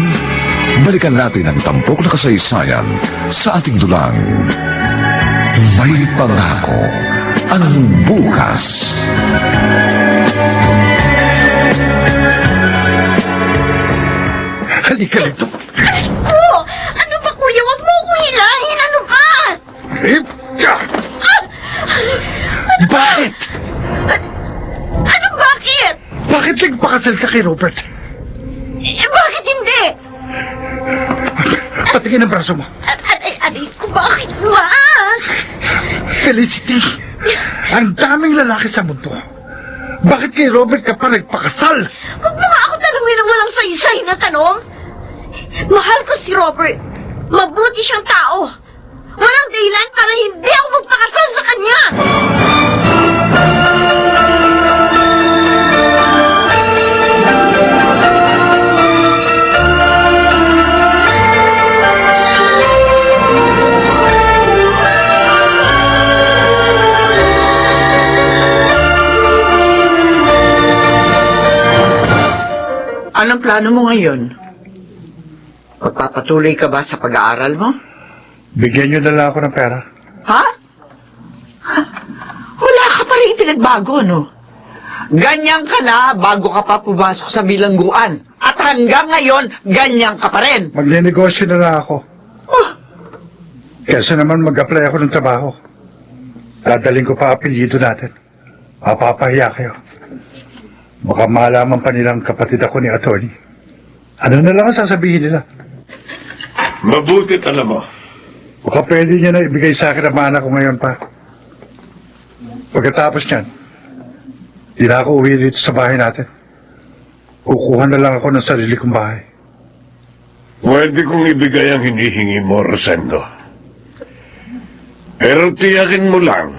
balikan natin ang tampok na kasaysayan sa ating dulang. May pangako ang bukas. Halika dito. Oh, ano ba kuya? Huwag mo akong hilahin. Ano ba? Bakit? Ano bakit? Bakit nagpakasal ka kay Robert? Bakit hindi? Patingin ang braso mo. Aray ko, bakit ba? Felicity, ang daming lalaki sa mundo. Bakit kay Robert ka pa nagpakasal? Huwag mo nga ako tanungin ng walang saysay na tanong. Mahal ko si Robert. Mabuti siyang tao. Walang dahilan para hindi ako magpakasal sa kanya. Anong plano mo ngayon? Magpapatuloy ka ba sa pag-aaral mo? Bigyan niyo na lang ako ng pera. Ha? Wala ka pa rin pinagbago, no? Ganyan ka na bago ka pa pumasok sa bilangguan. At hanggang ngayon, ganyan ka pa rin. Magne-negosyo na lang ako. Kesa naman mag-apply ako ng trabaho. Dadaling ko pa apelyido natin. Mapapahiya kayo. Baka malaman pa nilang kapatid ako ni attorney. Ano na lang ang sasabihin nila? Mabutit alam mo. Baka pwede niya na ibigay sa akin ang mana ko ngayon pa. Pagkatapos niyan, di na ako uwi dito sa bahay natin. Kukuha na lang ako ng sarili kong bahay. Pwede kong ibigay ang hinihingi mo, Rosendo. Pero tiyakin mo lang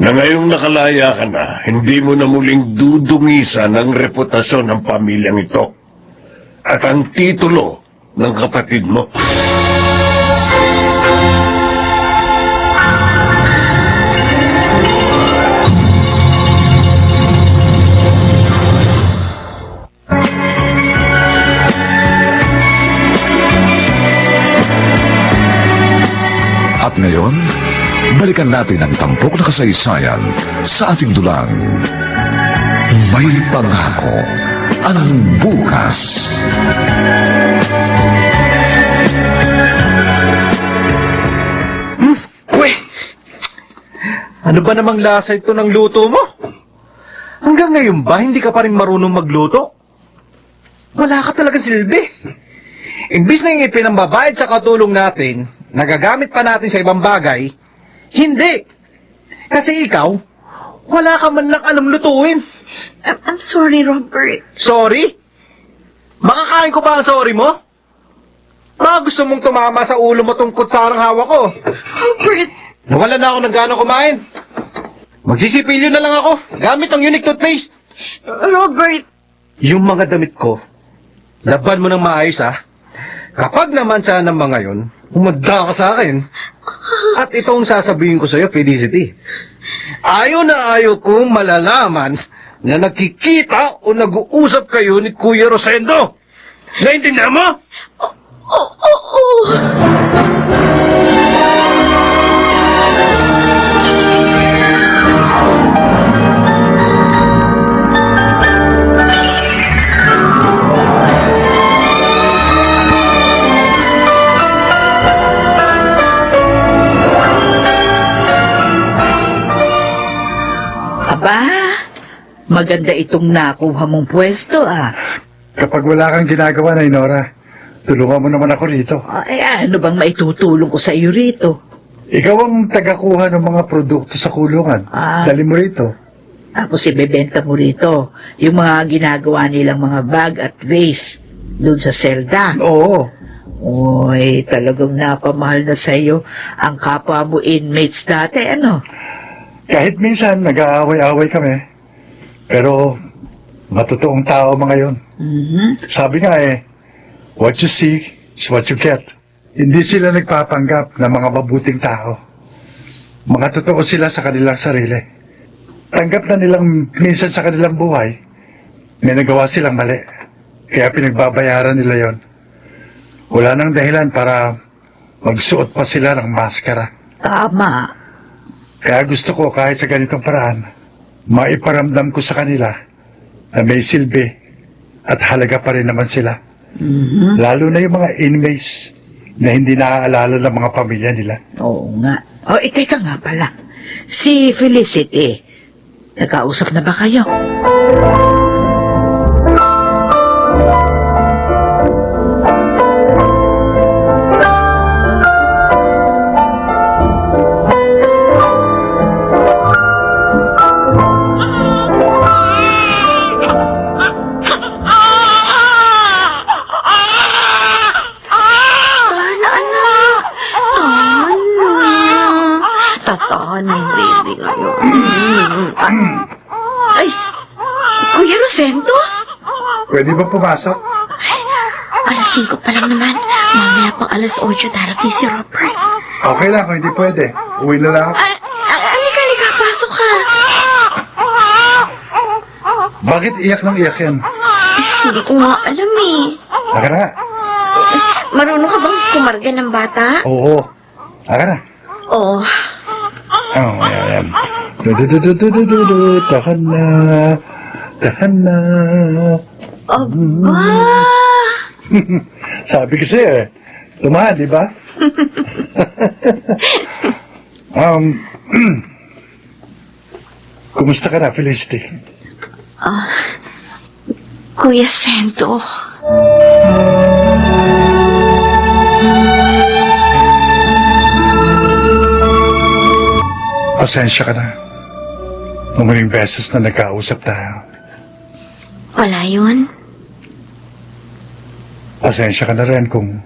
na ngayong nakalaya ka na, hindi mo na muling dudungisan ang reputasyon ng pamilyang ito at ang titulo ng kapatid mo. At ngayon, balikan natin ang tampok na kasaysayan sa ating dulang. May pangako ang bukas. Uy! Ano ba namang lasa ito ng luto mo? Hanggang ngayon ba, hindi ka pa rin marunong magluto? Wala ka talaga silbi. Imbis na yung ipinambabayad sa katulong natin, nagagamit pa natin sa ibang bagay, hindi. Kasi ikaw, wala ka man lang alam lutuin. I'm sorry, Robert. Sorry? Makakain ko ba ang sorry mo? Baka gusto mong tumama sa ulo mo tong kutsarang hawak ko. Robert, Nawala na ako ng gana kumain. Magsisipilyo na lang ako, gamit ang unique toothpaste. Robert, Yung mga damit ko, laban mo ng maayos ha. Kapag naman sana mga yon, umanda ka sa akin. At itong sasabihin ko sa'yo, Felicity. Ayaw na ayaw kong malalaman na nakikita o nag-uusap kayo ni Kuya Rosendo. Naintindihan mo? oo. Aba, maganda itong nakuha mong pwesto ah. Kapag wala kang ginagawa na, Nora, tulungan mo naman ako rito. Ay, ano bang maitutulong ko sa iyo rito? Ikaw ang tagakuha ng mga produkto sa kulungan. Ah. Dali mo rito. Tapos ibebenta mo rito yung mga ginagawa nilang mga bag at vase doon sa selda. Oo. Oy, talagang napamahal na sa iyo ang kapwa mo inmates dati, ano? Kahit minsan nag-aaway-aaway kami. Pero matotoong tao mga yon. Mhm. Sabi nga what you see is what you get. Hindi sila nagpapanggap na mga mabuting tao. Mga totoo sila sa kanilang sarili. Tanggap na nilang minsan sa kanilang buhay, may nagawa silang mali. Kaya pinagbabayaran nila yon. Wala nang dahilan para magsuot pa sila ng maskara. Tama. Kaya gusto ko kahit sa ganitong paraan, maiparamdam ko sa kanila na may silbi at halaga pa rin naman sila. Mhm. Lalo na yung mga inmates na hindi naaalala ng mga pamilya nila. Oo nga. O, teka nga pala. Si Felicity, nagkausap na ba kayo? Tan, anak. Tataan ng baby ngayon. Ay, Kuya Rosendo? Pwede ba pumasok? Alas 5 pa lang naman. Mamaya pang alas 8 darating si Robert. Okay lang kung hindi pwede. Uwi na lang ako. Halika, pasok ka. Bakit iyak ng iyak yan? Hindi ko nga alam eh. Aka na nga. Marunong ka bang kumarga ng bata? Oo. Aka na. Oo. Oh, ayan. Du-du-du-du-du-du-du. Tahan na. Tahan na. Aba! Sabi ko sa'yo tumahan, di ba? Kumusta ka na, Felicity? Kuya Sento. Pasensya ka na. Nung huling beses na nagkausap tayo. Wala yun? Pasensya ka na rin kung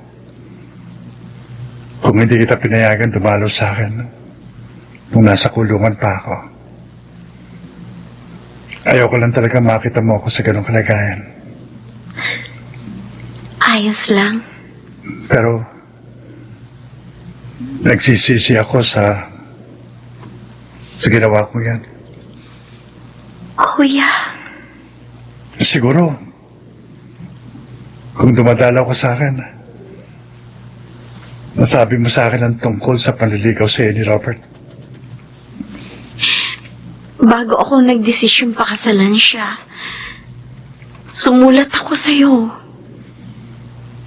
hindi kita pinayagan dumalo sa akin nung nasa kulungan pa ako. Ayoko lang talaga makita mo ako sa ganong kalagayan. Ayos lang. Pero nagsisisi ako sa ginawa ko yan. Kuya. Siguro, kung dumadalaw ka sa akin, nasabi mo sa akin ang tungkol sa panliligaw sa ni Robert. Bago ako nagdesisyon pakasalan siya, sumulat ako sa'yo.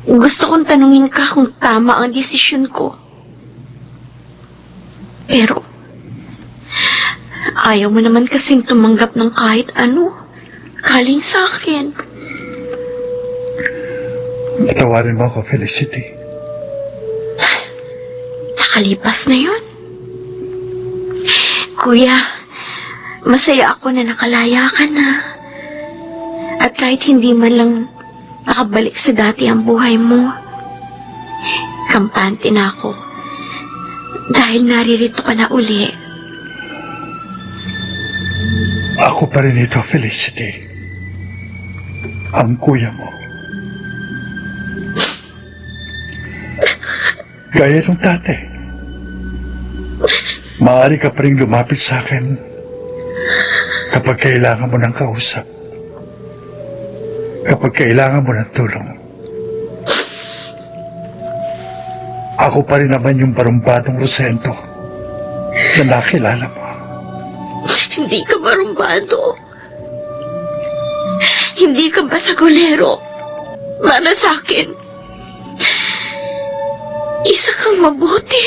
Gusto kong tanungin ka kung tama ang desisyon ko. Pero, ayaw mo naman kasing tumanggap ng kahit ano, galing sa akin. Patawarin mo ako, Felicity. Nakalipas na yun. Kuya, masaya ako na nakalaya ka na. At kahit hindi man lang nakabalik sa dati ang buhay mo, kampante na ako Dahil naririto ka na uli. Ako pa rin ito, Felicity. Ang kuya mo. Gaya nung dati. Maaari ka pa rin lumapit sa akin kapag kailangan mo ng kausap. Kapag kailangan mo ng tulong. Ako pa rin naman yung barumbadong Rosendo na nakilala mo. Hindi ka barumbado. Hindi ka basagulero. Para sa akin, isa kang mabuti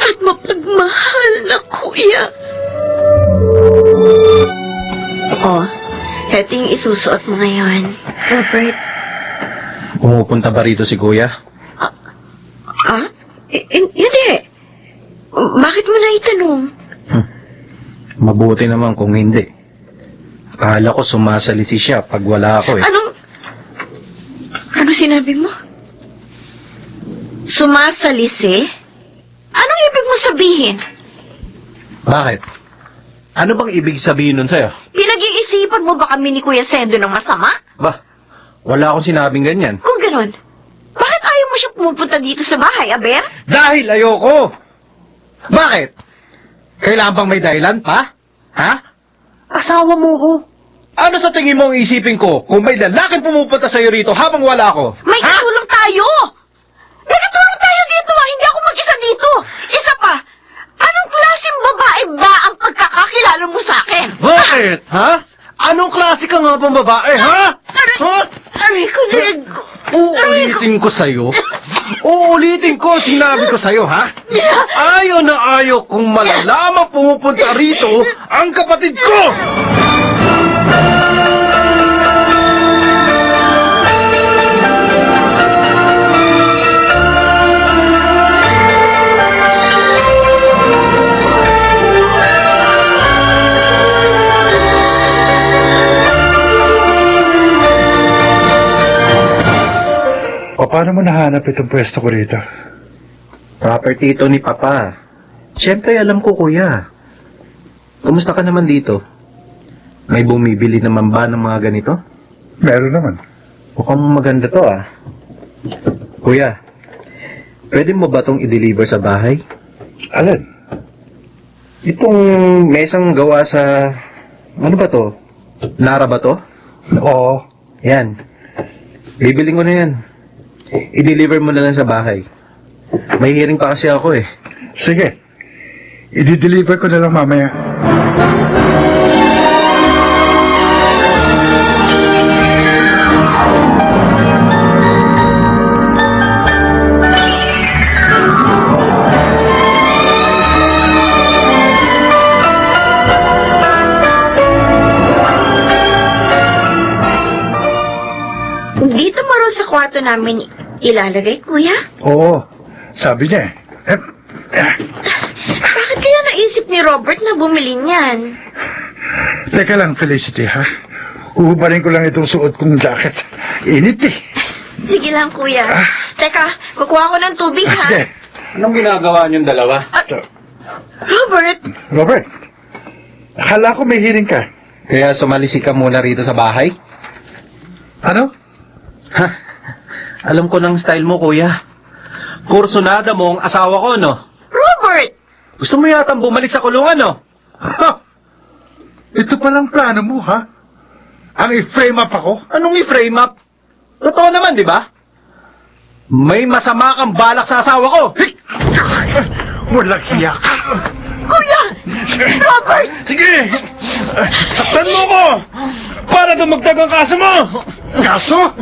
at mapagmahal na kuya. Oh, eto yung isusuot mo ngayon. Robert. Pumupunta ba rito si kuya? Ah? Hindi. Bakit mo na itanong? Mabuti naman kung hindi. Akala ko sumasalisi siya pag wala ako eh. Ano sinabi mo? Sumasalisi? Anong ibig mo sabihin? Bakit? Ano bang ibig sabihin nun sa'yo? Pinag-iisipan mo ba kami ni Kuya Sendo ng masama? Ba, wala akong sinabing ganyan. Kung ganon, bakit ayaw mo siya pumupunta dito sa bahay, Aber? Dahil ayoko! Bakit? Kailangan bang may dahilan pa? Ha? Asawa mo ko. Ano sa tingin mo ang isipin ko kung may lalaking pumupunta sa'yo rito habang wala ako? May katulong tayo! May katulong tayo dito, hindi ako mag-isa dito! Isa pa, anong klaseng babae ba ang pagkakakilala mo sa akin? Bakit? Ha? Anong klase ka nga bang babae, ha? Ha? Aray ko, leg! Uulitin ko sa'yo. Uulitin ko, sinabi ko sa'yo, ha? Ayaw na ayaw kung malalaman pumupunta rito ang kapatid ko! Paano mo nahanap itong pwesto ko rito? Property ito ni Papa. Siyempre, alam ko, kuya. Kumusta ka naman dito? May bumibili naman ba ng mga ganito? Meron naman. Mukhang maganda to, ah. Kuya, pwede mo ba itong i-deliver sa bahay? Alin? Itong mesang gawa sa... Ano ba to? Nara ba to? Oo. Yan. Bibiling ko na yan. I-deliver mo na lang sa bahay. May hearing pa kasi ako eh. Sige. I-deliver ko na lang mamaya. Dito mo rin sa kwarto namin ilalagay, Kuya? Oo. Sabi niya eh. Bakit kaya naisip ni Robert na bumili niyan? Teka lang, Felicity, ha? Uhubarin ko lang itong suot kong jacket. Init eh. Sige lang, Kuya. Teka, kukuha ko ng tubig, ha? Sige. Anong ginagawa niyong dalawa? Robert, Robert, akala ko may hearing ka. Kaya sumalisi ka muna rito sa bahay? Ano? Ha? Alam ko ng style mo, kuya. Kursunada mo ang asawa ko, no? Robert! Gusto mo yatang bumalik sa kulungan, no? Ha? Ito palang plano mo, ha? Ang i-frame up ako? Anong i-frame up? Totoo naman, di ba? May masama kang balak sa asawa ko. Walang hiya ka. Kuya! Robert! Sige! Saktan mo ko! Para dumagdag ang kaso mo! Kaso?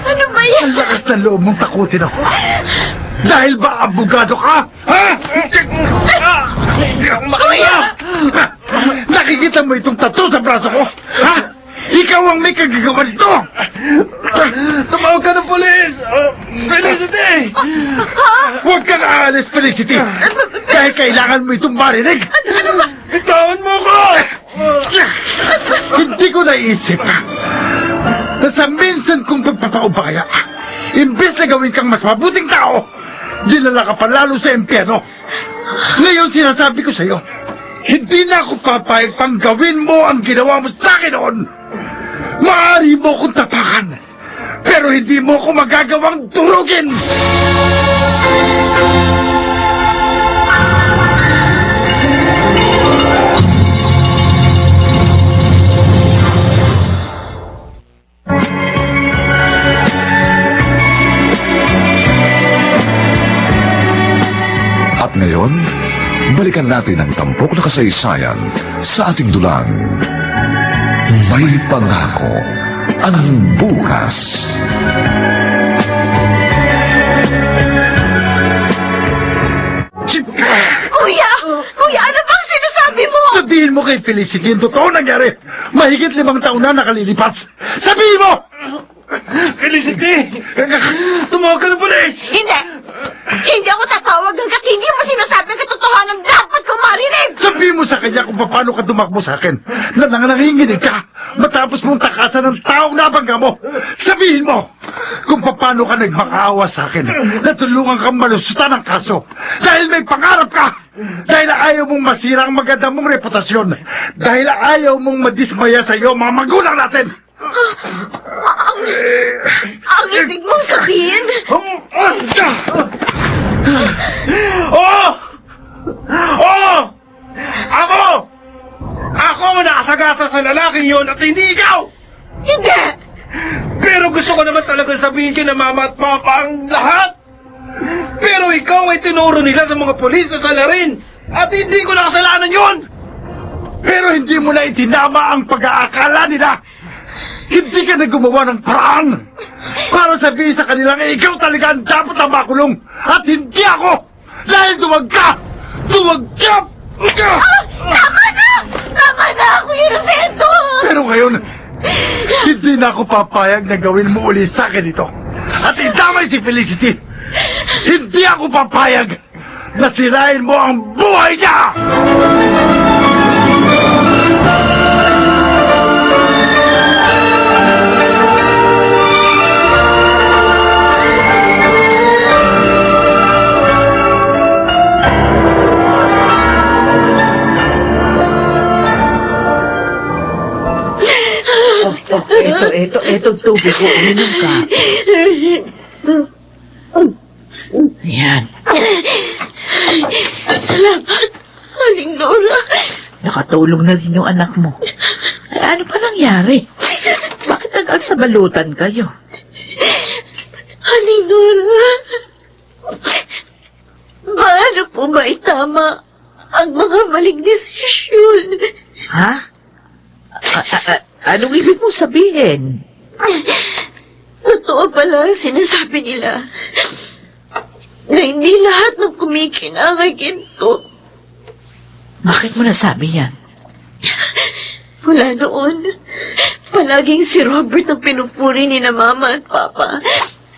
Ano ba yan? Ang lakas ng loob mong takutin ako. Dahil ba abogado ka? Ha? Kuya! Nakikita mo itong tattoo sa braso ko? Ha? Ikaw ang may kagagawa nito! Tumawag ka ng polis! Felicity! Huwag kang aalis, Felicity! Dahil kailangan mo itong marinig! Bitawan mo ko! Hindi ko naisip na sa minsan kong pagpapaubaya, Imbes na gawin kang mas mabuting tao, dinala ka pa lalo sa impyerno. Ngayon sinasabi ko sa'yo, hindi na ako papayag pang gawin mo ang ginawa mo sa akin noon. Maaari mo akong tapakan, pero hindi mo ako magagawang durugin. At ngayon, balikan natin ang tampok na kasaysayan sa ating dulang. May pangako ang bukas. Kuya! Kuya, ano bang sinasabi mo? Sabihin mo kay Felicity ang totoo nangyari. Mahigit 5 taon na nakalilipas. Sabihin mo! Felicity! Tumawag ka ng pulis! Hindi! Hindi ako tatawag hanggat hindi mo sinasabi ang katotohanan dapat kong marinig! Sabihin mo sa kanya kung paano ka tumakbo sa akin na nanginginig ka matapos mong takasan ng taong nabangga mo. Sabihin mo kung paano ka nagmakaawa sa akin na tulungan kang malusutan ng kaso dahil may pangarap ka. Dahil ayaw mong masira ang maganda mong reputasyon. Dahil ayaw mong madismaya sa iyo mga magulang natin. Ang ibig mong sabihin? Oo! Oo! Ako ang nakasagasa sa lalaking yon at hindi ikaw! Hindi! Pero gusto ko naman talagang sabihin kina mama at papa ang lahat! Pero ikaw ay tinuro nila sa mga polis na salarin! At hindi ko nakasalanan yon! Pero hindi mo na itinama ang pag-aakala nila. Hindi ka na gumawa ng paraan para sabihin sa kanila na ikaw talaga ang dapat na makulong at hindi ako! Dahil duwag ka! Duwag ka! Tama na! Tama na, Kuya Rosendo! Pero ngayon, hindi na ako papayag na gawin mo uli sa akin ito. At idamay si Felicity. Hindi ako papayag na sirain mo ang buhay niya! Eto tubig ko, uminom ka. Ayan, Salamat, Aling Nora. nakatulong na din yung anak mo. Ay, ano pa nangyari? Bakit agad sa balutan kayo? Aling Nora. Paano po ba itama ang mga maling desisyon? Ha? Anong ibig mong sabihin? Totoo pala ang sinasabi nila na hindi lahat ng kumikinang ay ginto. Bakit mo nasabi yan? Mula noon, palaging si Robert ang pinupuri ni na Mama at Papa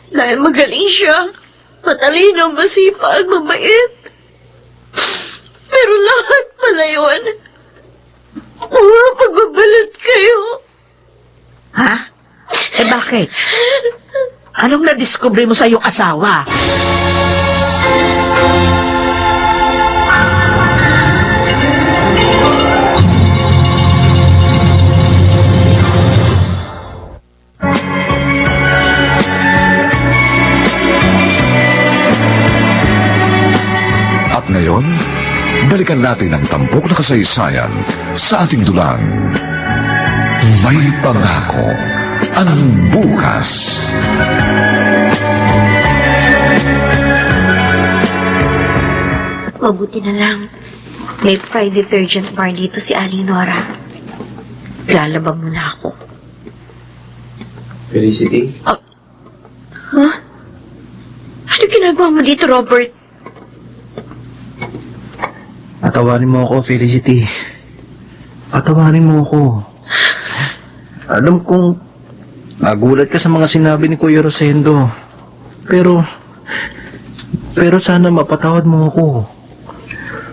dahil magaling siya, matalino, masipag, mabait. Pero lahat pala yun, mga pagbabalat kayo. Ha? Eh bakit? Anong nadiskubre mo sa iyong asawa? At ngayon, balikan natin ang tampok na kasaysayan sa ating dulang. May pangako ang bukas. Mabuti na lang. May fry detergent bar dito si Aling Nora. Lalaba muna ako. Felicity? Huh? Ano ginagawa mo dito, Robert? Patawarin mo ako, Felicity. Patawarin mo ako. Alam kong nagulat ka sa mga sinabi ni Kuya Rosendo. Pero sana mapatawad mo ako.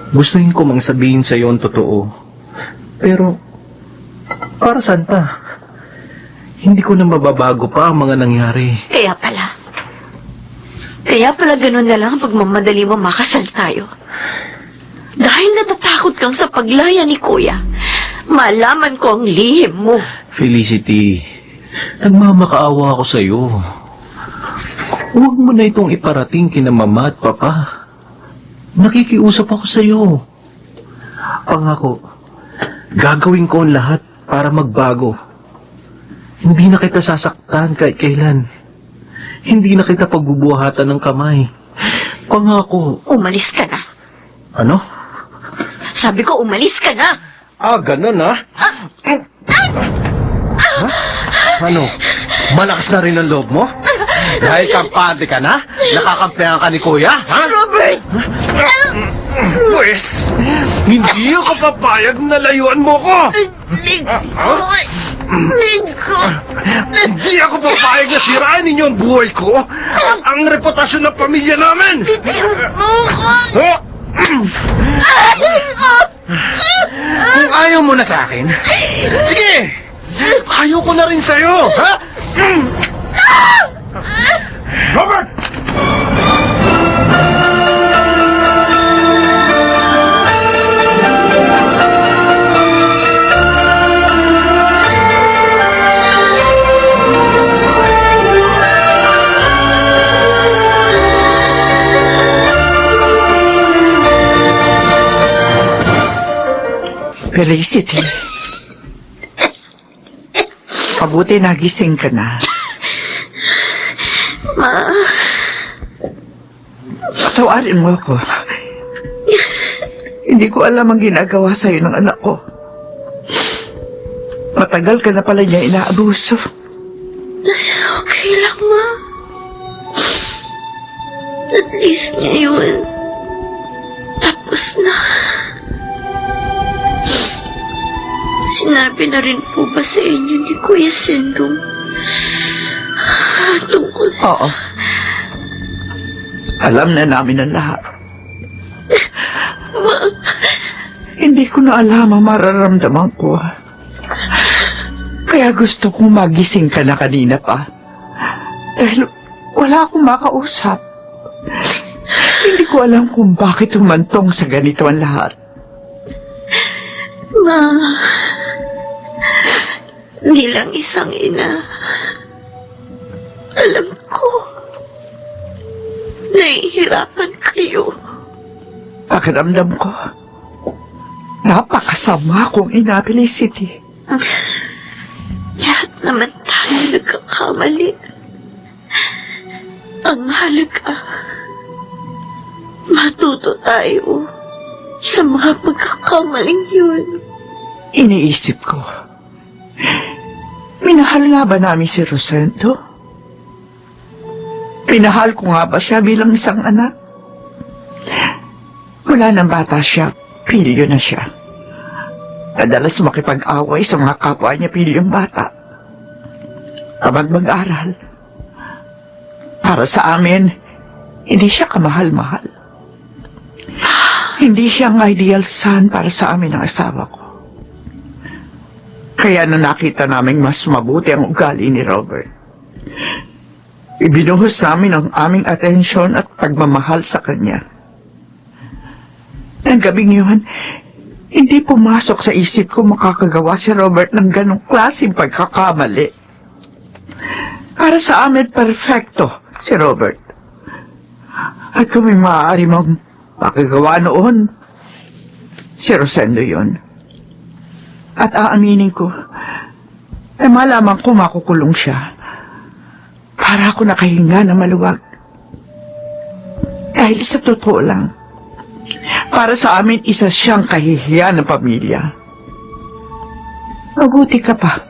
Gustuhin ko mang sabihin sa iyo ang totoo. Pero, para saan pa? Hindi ko na mababago pa ang mga nangyari. Kaya pala, Kaya pala ganun na lang ang pagmamadali mo makasal tayo. Dahil natatakot kang sa paglaya ni Kuya, malaman ko ang lihim mo. Felicity, nagmamakaawa ako sa'yo. Huwag mo na itong iparating kina Mama at Papa. Nakikiusap ako sa'yo. Pangako, gagawin ko ang lahat para magbago. Hindi na kita sasaktan kahit kailan. Hindi na kita pagbubuhatan ng kamay. Pangako. Umalis ka na. Ano? Sabi ko, umalis ka na. Ganun ha? Ano? Malakas na rin ang loob mo? Dahil kampante ka na? Nakakampihan ka ni Kuya? Ha? Robert! Pwes, hindi ako papayag na layuan mo ko! Hindi ako papayag na sirain ninyo ang buhay ko at ang reputasyon ng pamilya namin! Kung ayaw mo na sa akin, sige! Ayaw ko na rin sa'yo, ha? Robert! Felicity. Mabuti nagising ka na. Ma, Patawarin mo ako. Hindi ko alam ang ginagawa sa'yo ng anak ko. Matagal ka na pala niya inaabuso. okay lang, Ma. At least ngayon, tapos na. Sinabi na rin po ba sa inyo ni Kuya Sendong tungkol Oo. Alam na namin ang lahat. Hindi ko na alam ang mararamdaman ko. Kaya gusto kong magising ka na kanina pa. Dahil wala akong makausap. Hindi ko alam kung bakit humantong sa ganito ang lahat. Ma, bilang isang ina, alam ko, nahihirapan kayo. Pakiramdam ko, napakasama kong ina, Felicity. Lahat naman tayo nagkakamali. Ang mahalaga, matuto tayo sa mga pagkakamaling yun. Iniisip ko, minahal nga ba namin si Rosendo? Pinahal ko nga ba siya bilang isang anak? Wala nang bata siya, pilyo na siya. Madalas makipag-away sa mga kapwa niya pilyong bata. Kapag mag-aral, para sa amin, hindi siya kamahal-mahal. Hindi siya ang ideal son para sa amin ng asawa ko. Kaya na nakita naming mas mabuti ang ugali ni Robert. Ibinuhos namin ang aming atensyon at pagmamahal sa kanya. Nang gabing yun, hindi pumasok sa isip ko makakagawa si Robert ng ganong klaseng pagkakamali. Para sa amin, perfecto si Robert. At kung may maaari mong makagawa noon, si Rosendo yun. At aaminin ko, ay malaman ko makukulong siya para ako nakahinga na maluwag. Dahil sa totoo lang, para sa amin isa siyang kahihiyan ng pamilya. Mabuti ka pa.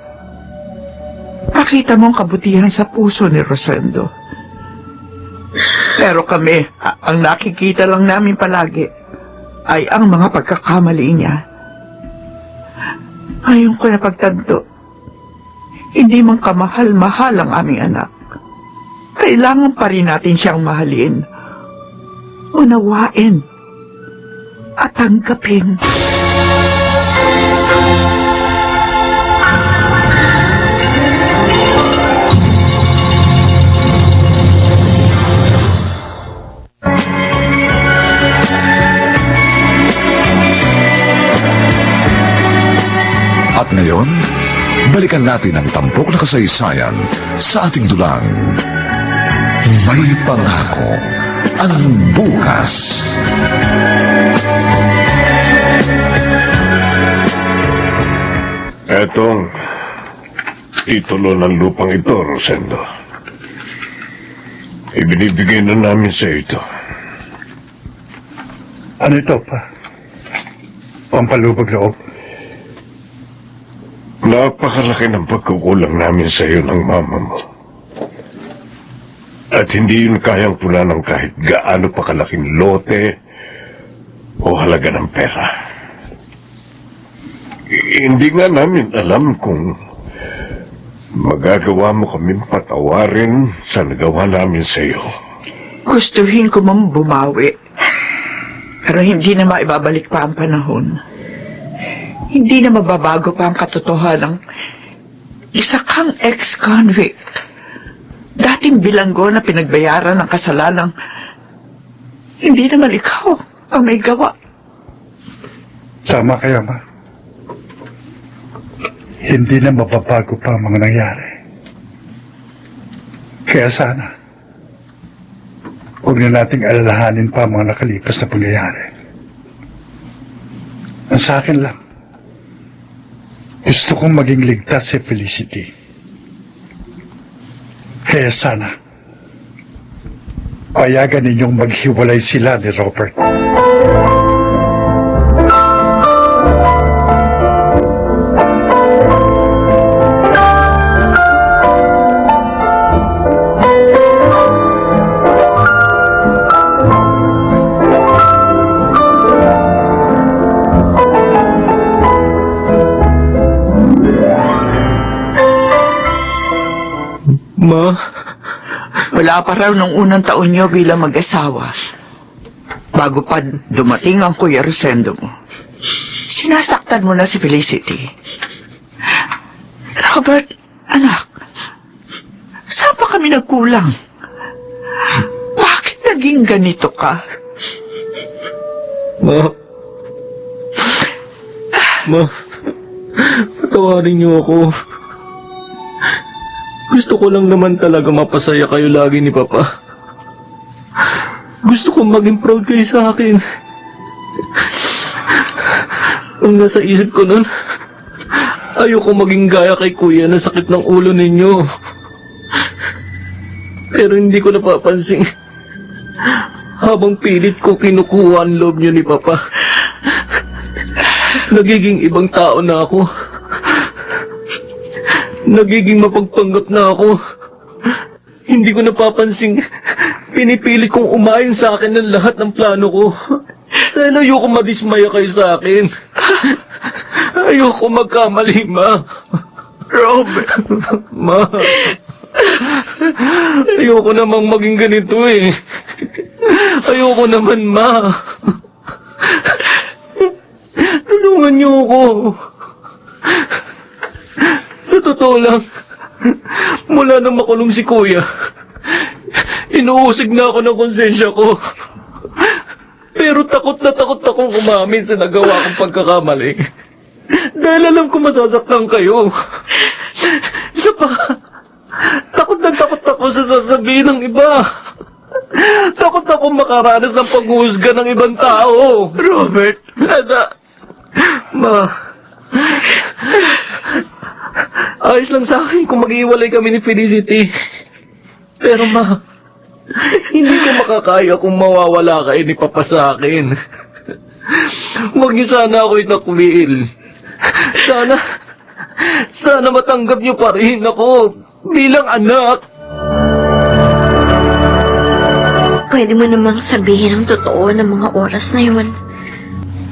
Pakita mo ang kabutihan sa puso ni Rosendo. Pero kami, ang nakikita lang namin palagi ay ang mga pagkakamali niya. Ngayon ko na pagtanto, hindi man kamahal-mahal ang aming anak. Kailangan pa rin natin siyang mahalin, unawain, at tanggapin. At ngayon, balikan natin ang tampok na kasaysayan sa ating dulang. May pangako ang bukas. Etong titulo ng lupang ito, Rosendo. Ibinibigay na namin sa ito. Ano ito pa? Pampalubag loob? Napakalaki ng pagkukulang namin sa iyo ng mama mo. At hindi yun kayang pula ng kahit gaano pa kalaking lote o halaga ng pera. Hindi nga namin alam kung magagawa mo kaming patawarin sa nagawa namin sa iyo. Gustuhin ko mang bumawi. Pero hindi na maibabalik pa ang panahon. Hindi na mababago pa ang katotohanan. Isa kang ex-convict. Dating bilanggo na pinagbayaran ng kasalanang hindi naman ikaw ang may gawa. Tama kayo, ma. Hindi na mababago pa ang mga nangyari. Kaya sana, huwag na nating alalahanin pa ang mga nakalipas na pangyayari. Ang sa akin lang, gusto kong maging ligtas si Felicity. Kaya sana, payagan ninyong maghiwalay sila ni Robert. Ma? Wala pa raw nung unang taon niyo bilang mag-asawa. Bago pa dumating ang Kuya Rosendo mo. Sinasaktan mo na si Felicity. Robert, anak, saan pa kami nagkulang? Bakit naging ganito ka? Ma, patawarin niyo ako. Gusto ko lang naman talaga mapasaya kayo lagi ni Papa. Gusto ko maging proud kayo sa akin. Ang nasa isip ko nun, ayoko maging gaya kay Kuya na sakit ng ulo ninyo. Pero hindi ko napapansin. Habang pilit ko kinukuha ang loob niyo ni Papa, nagiging ibang tao na ako. Nagiging mapagpanggap na ako. Hindi ko napapansin. Pinipilit kong umayon sa akin ng lahat ng plano ko. Dahil ayoko madismaya kayo sa akin. Ayoko magkamali, Ma. Robert. Ma. Ayoko namang maging ganito eh. Ayoko naman, Ma. Tulungan niyo ako. Sa totoo lang, mula nang makulong si Kuya, inuusig na ako ng konsensya ko. Pero takot na takot akong umamin sa nagawa kong pagkakamali. Dahil alam ko masasaktan kayo. Isa pa, takot na takot ako sa sasabihin ng iba. Takot ako makaranas ng paghuhusga ng ibang tao. Robert, Ma, ayos lang sa akin kung mag-iwalay kami ni Felicity. Pero Ma, hindi ko makakaya kung mawawala kayo ni Papa sa akin. Huwag niyo sana ako itakwil. Sana matanggap niyo pa rin ako bilang anak. Pwede mo namang sabihin ang totoo ng mga oras na yun.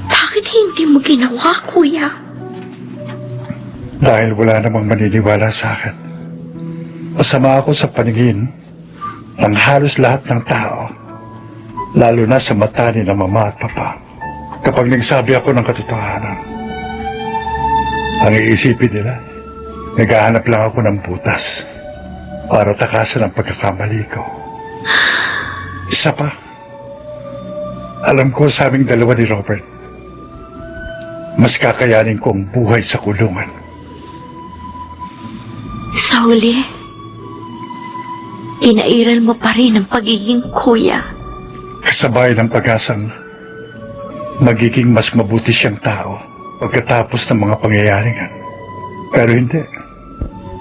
Bakit hindi mo ginawa, Kuya? Dahil wala namang maniniwala sa akin. Masama ako sa paningin ng halos lahat ng tao, lalo na sa mata ni na Mama at Papa. Kapag nagsabi ako ng katotohanan, ang iisipin nila, naghahanap lang ako ng butas para takasan ang pagkakamali ko. Isa pa, alam ko sa aming dalawa ni Robert, mas kakayanin ko ang buhay sa kulungan. Sa huli, inairal mo pa rin ang pagiging kuya. Kasabay ng pag-asang magiging mas mabuti siyang tao pagkatapos ng mga pangyayaring yan. Pero hindi.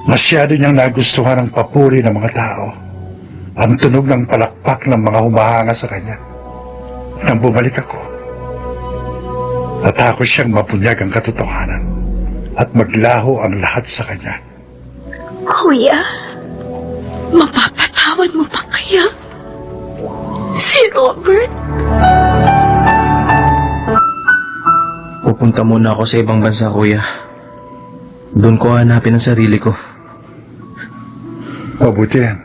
Masyado niyang nagustuhan ang papuri ng mga tao, ang tunog ng palakpak ng mga humahanga sa kanya. Nang bumalik ako, natakot siyang mapunyag ang katotohanan at maglaho ang lahat sa kanya. Kuya, mapapatawad mo pa kaya si Robert? Pupunta muna ako sa ibang bansa, kuya. Doon ko hanapin ang sarili ko. Mabuti yan.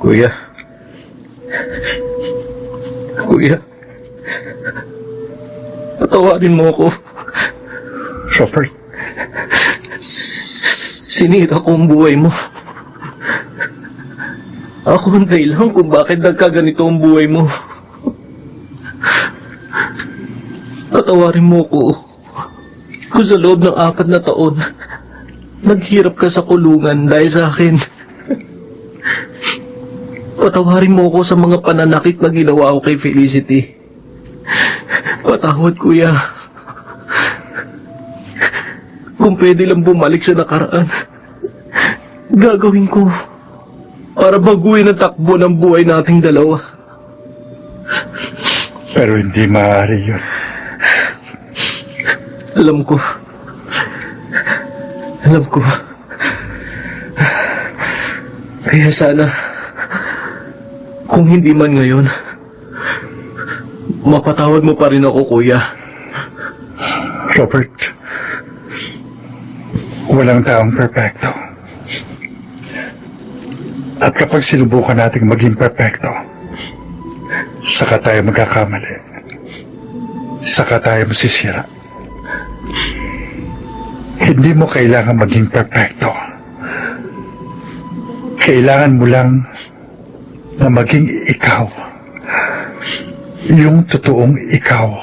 Kuya. Kuya. Patawarin mo ako. Robert, Sinira ko ang buhay mo. Ako ang dahilan kung bakit nagkaganito ang buhay mo. Patawarin mo ko. Kung sa loob ng 4 na taon, naghirap ka sa kulungan dahil sa akin. Patawarin mo ko sa mga pananakit na ginawa ko kay Felicity. Patawad, kuya. Kung pwede lang bumalik sa nakaraan, gagawin ko para baguhin ang takbo ng buhay nating dalawa. pero hindi maaari yun. Alam ko. Kaya sana, kung hindi man ngayon, mapatawad mo pa rin ako, kuya. Robert, walang taong perpekto. At kapag sinubukan nating maging perpekto, saka tayo magkakamali. Saka tayo masisira. Hindi mo kailangan maging perpekto. Kailangan mo lang na maging ikaw. Yung totoong ikaw.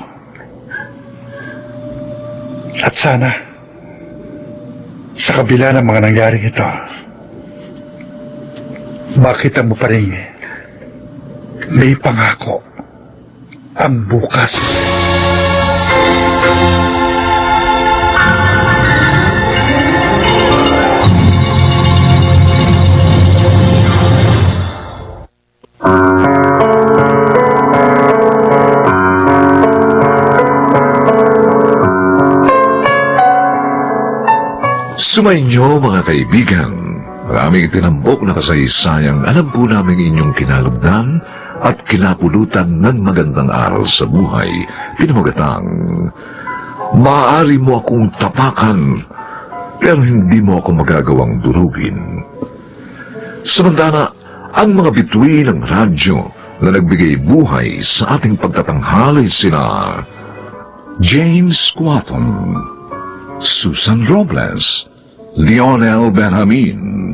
At sana, sa kabila ng mga nangyaring ito, makita mo pa rin may pangako ang bukas. Sumainyo mga kaibigan, ang aming itinambok na kasaysayang alam po namin inyong kinalugdan at kinapulutan ng magandang aral sa buhay, pinamagatang, maaari mo akong tapakan, pero hindi mo ako magagawang durugin. Samantala, ang mga bituin ng radyo na nagbigay buhay sa ating pagtatanghali sila James Quaton, Susan Robles, Lionel Benjamin,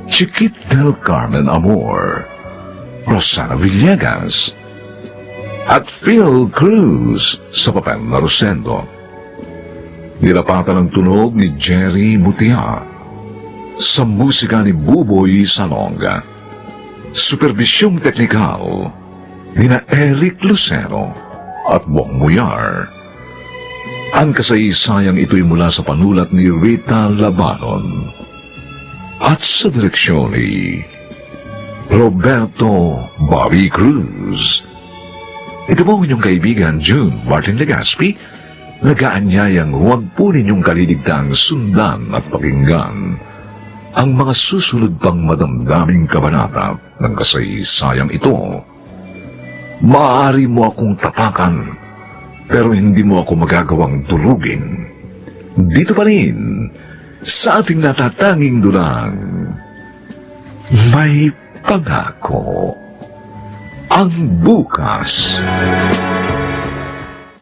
Chiquit del Carmen Amor, Rosana Villegas, at Phil Cruz sa papel na Rosendo. Nilapatan ang tunog ni Jerry Mutia, sa musika ni Buboy Salonga, supervisyong teknikal ni na Eric Lucero at Bong Muyar. Ang kasaysayang ito'y mula sa panulat ni Rita Labanon at sa direksyon ni Roberto Bobby Cruz. Ito po inyong kaibigan June Martin Legaspi, nag-aanyayang huwag po ninyong kaliligtang sundan at pakinggan ang mga susunod pang madamdaming kabanata ng kasaysayang ito. Maaari mo akong tapakan, pero hindi mo ako magagawang durugin. Dito pa rin, sa ating natatanging dulang, may pangako ang bukas.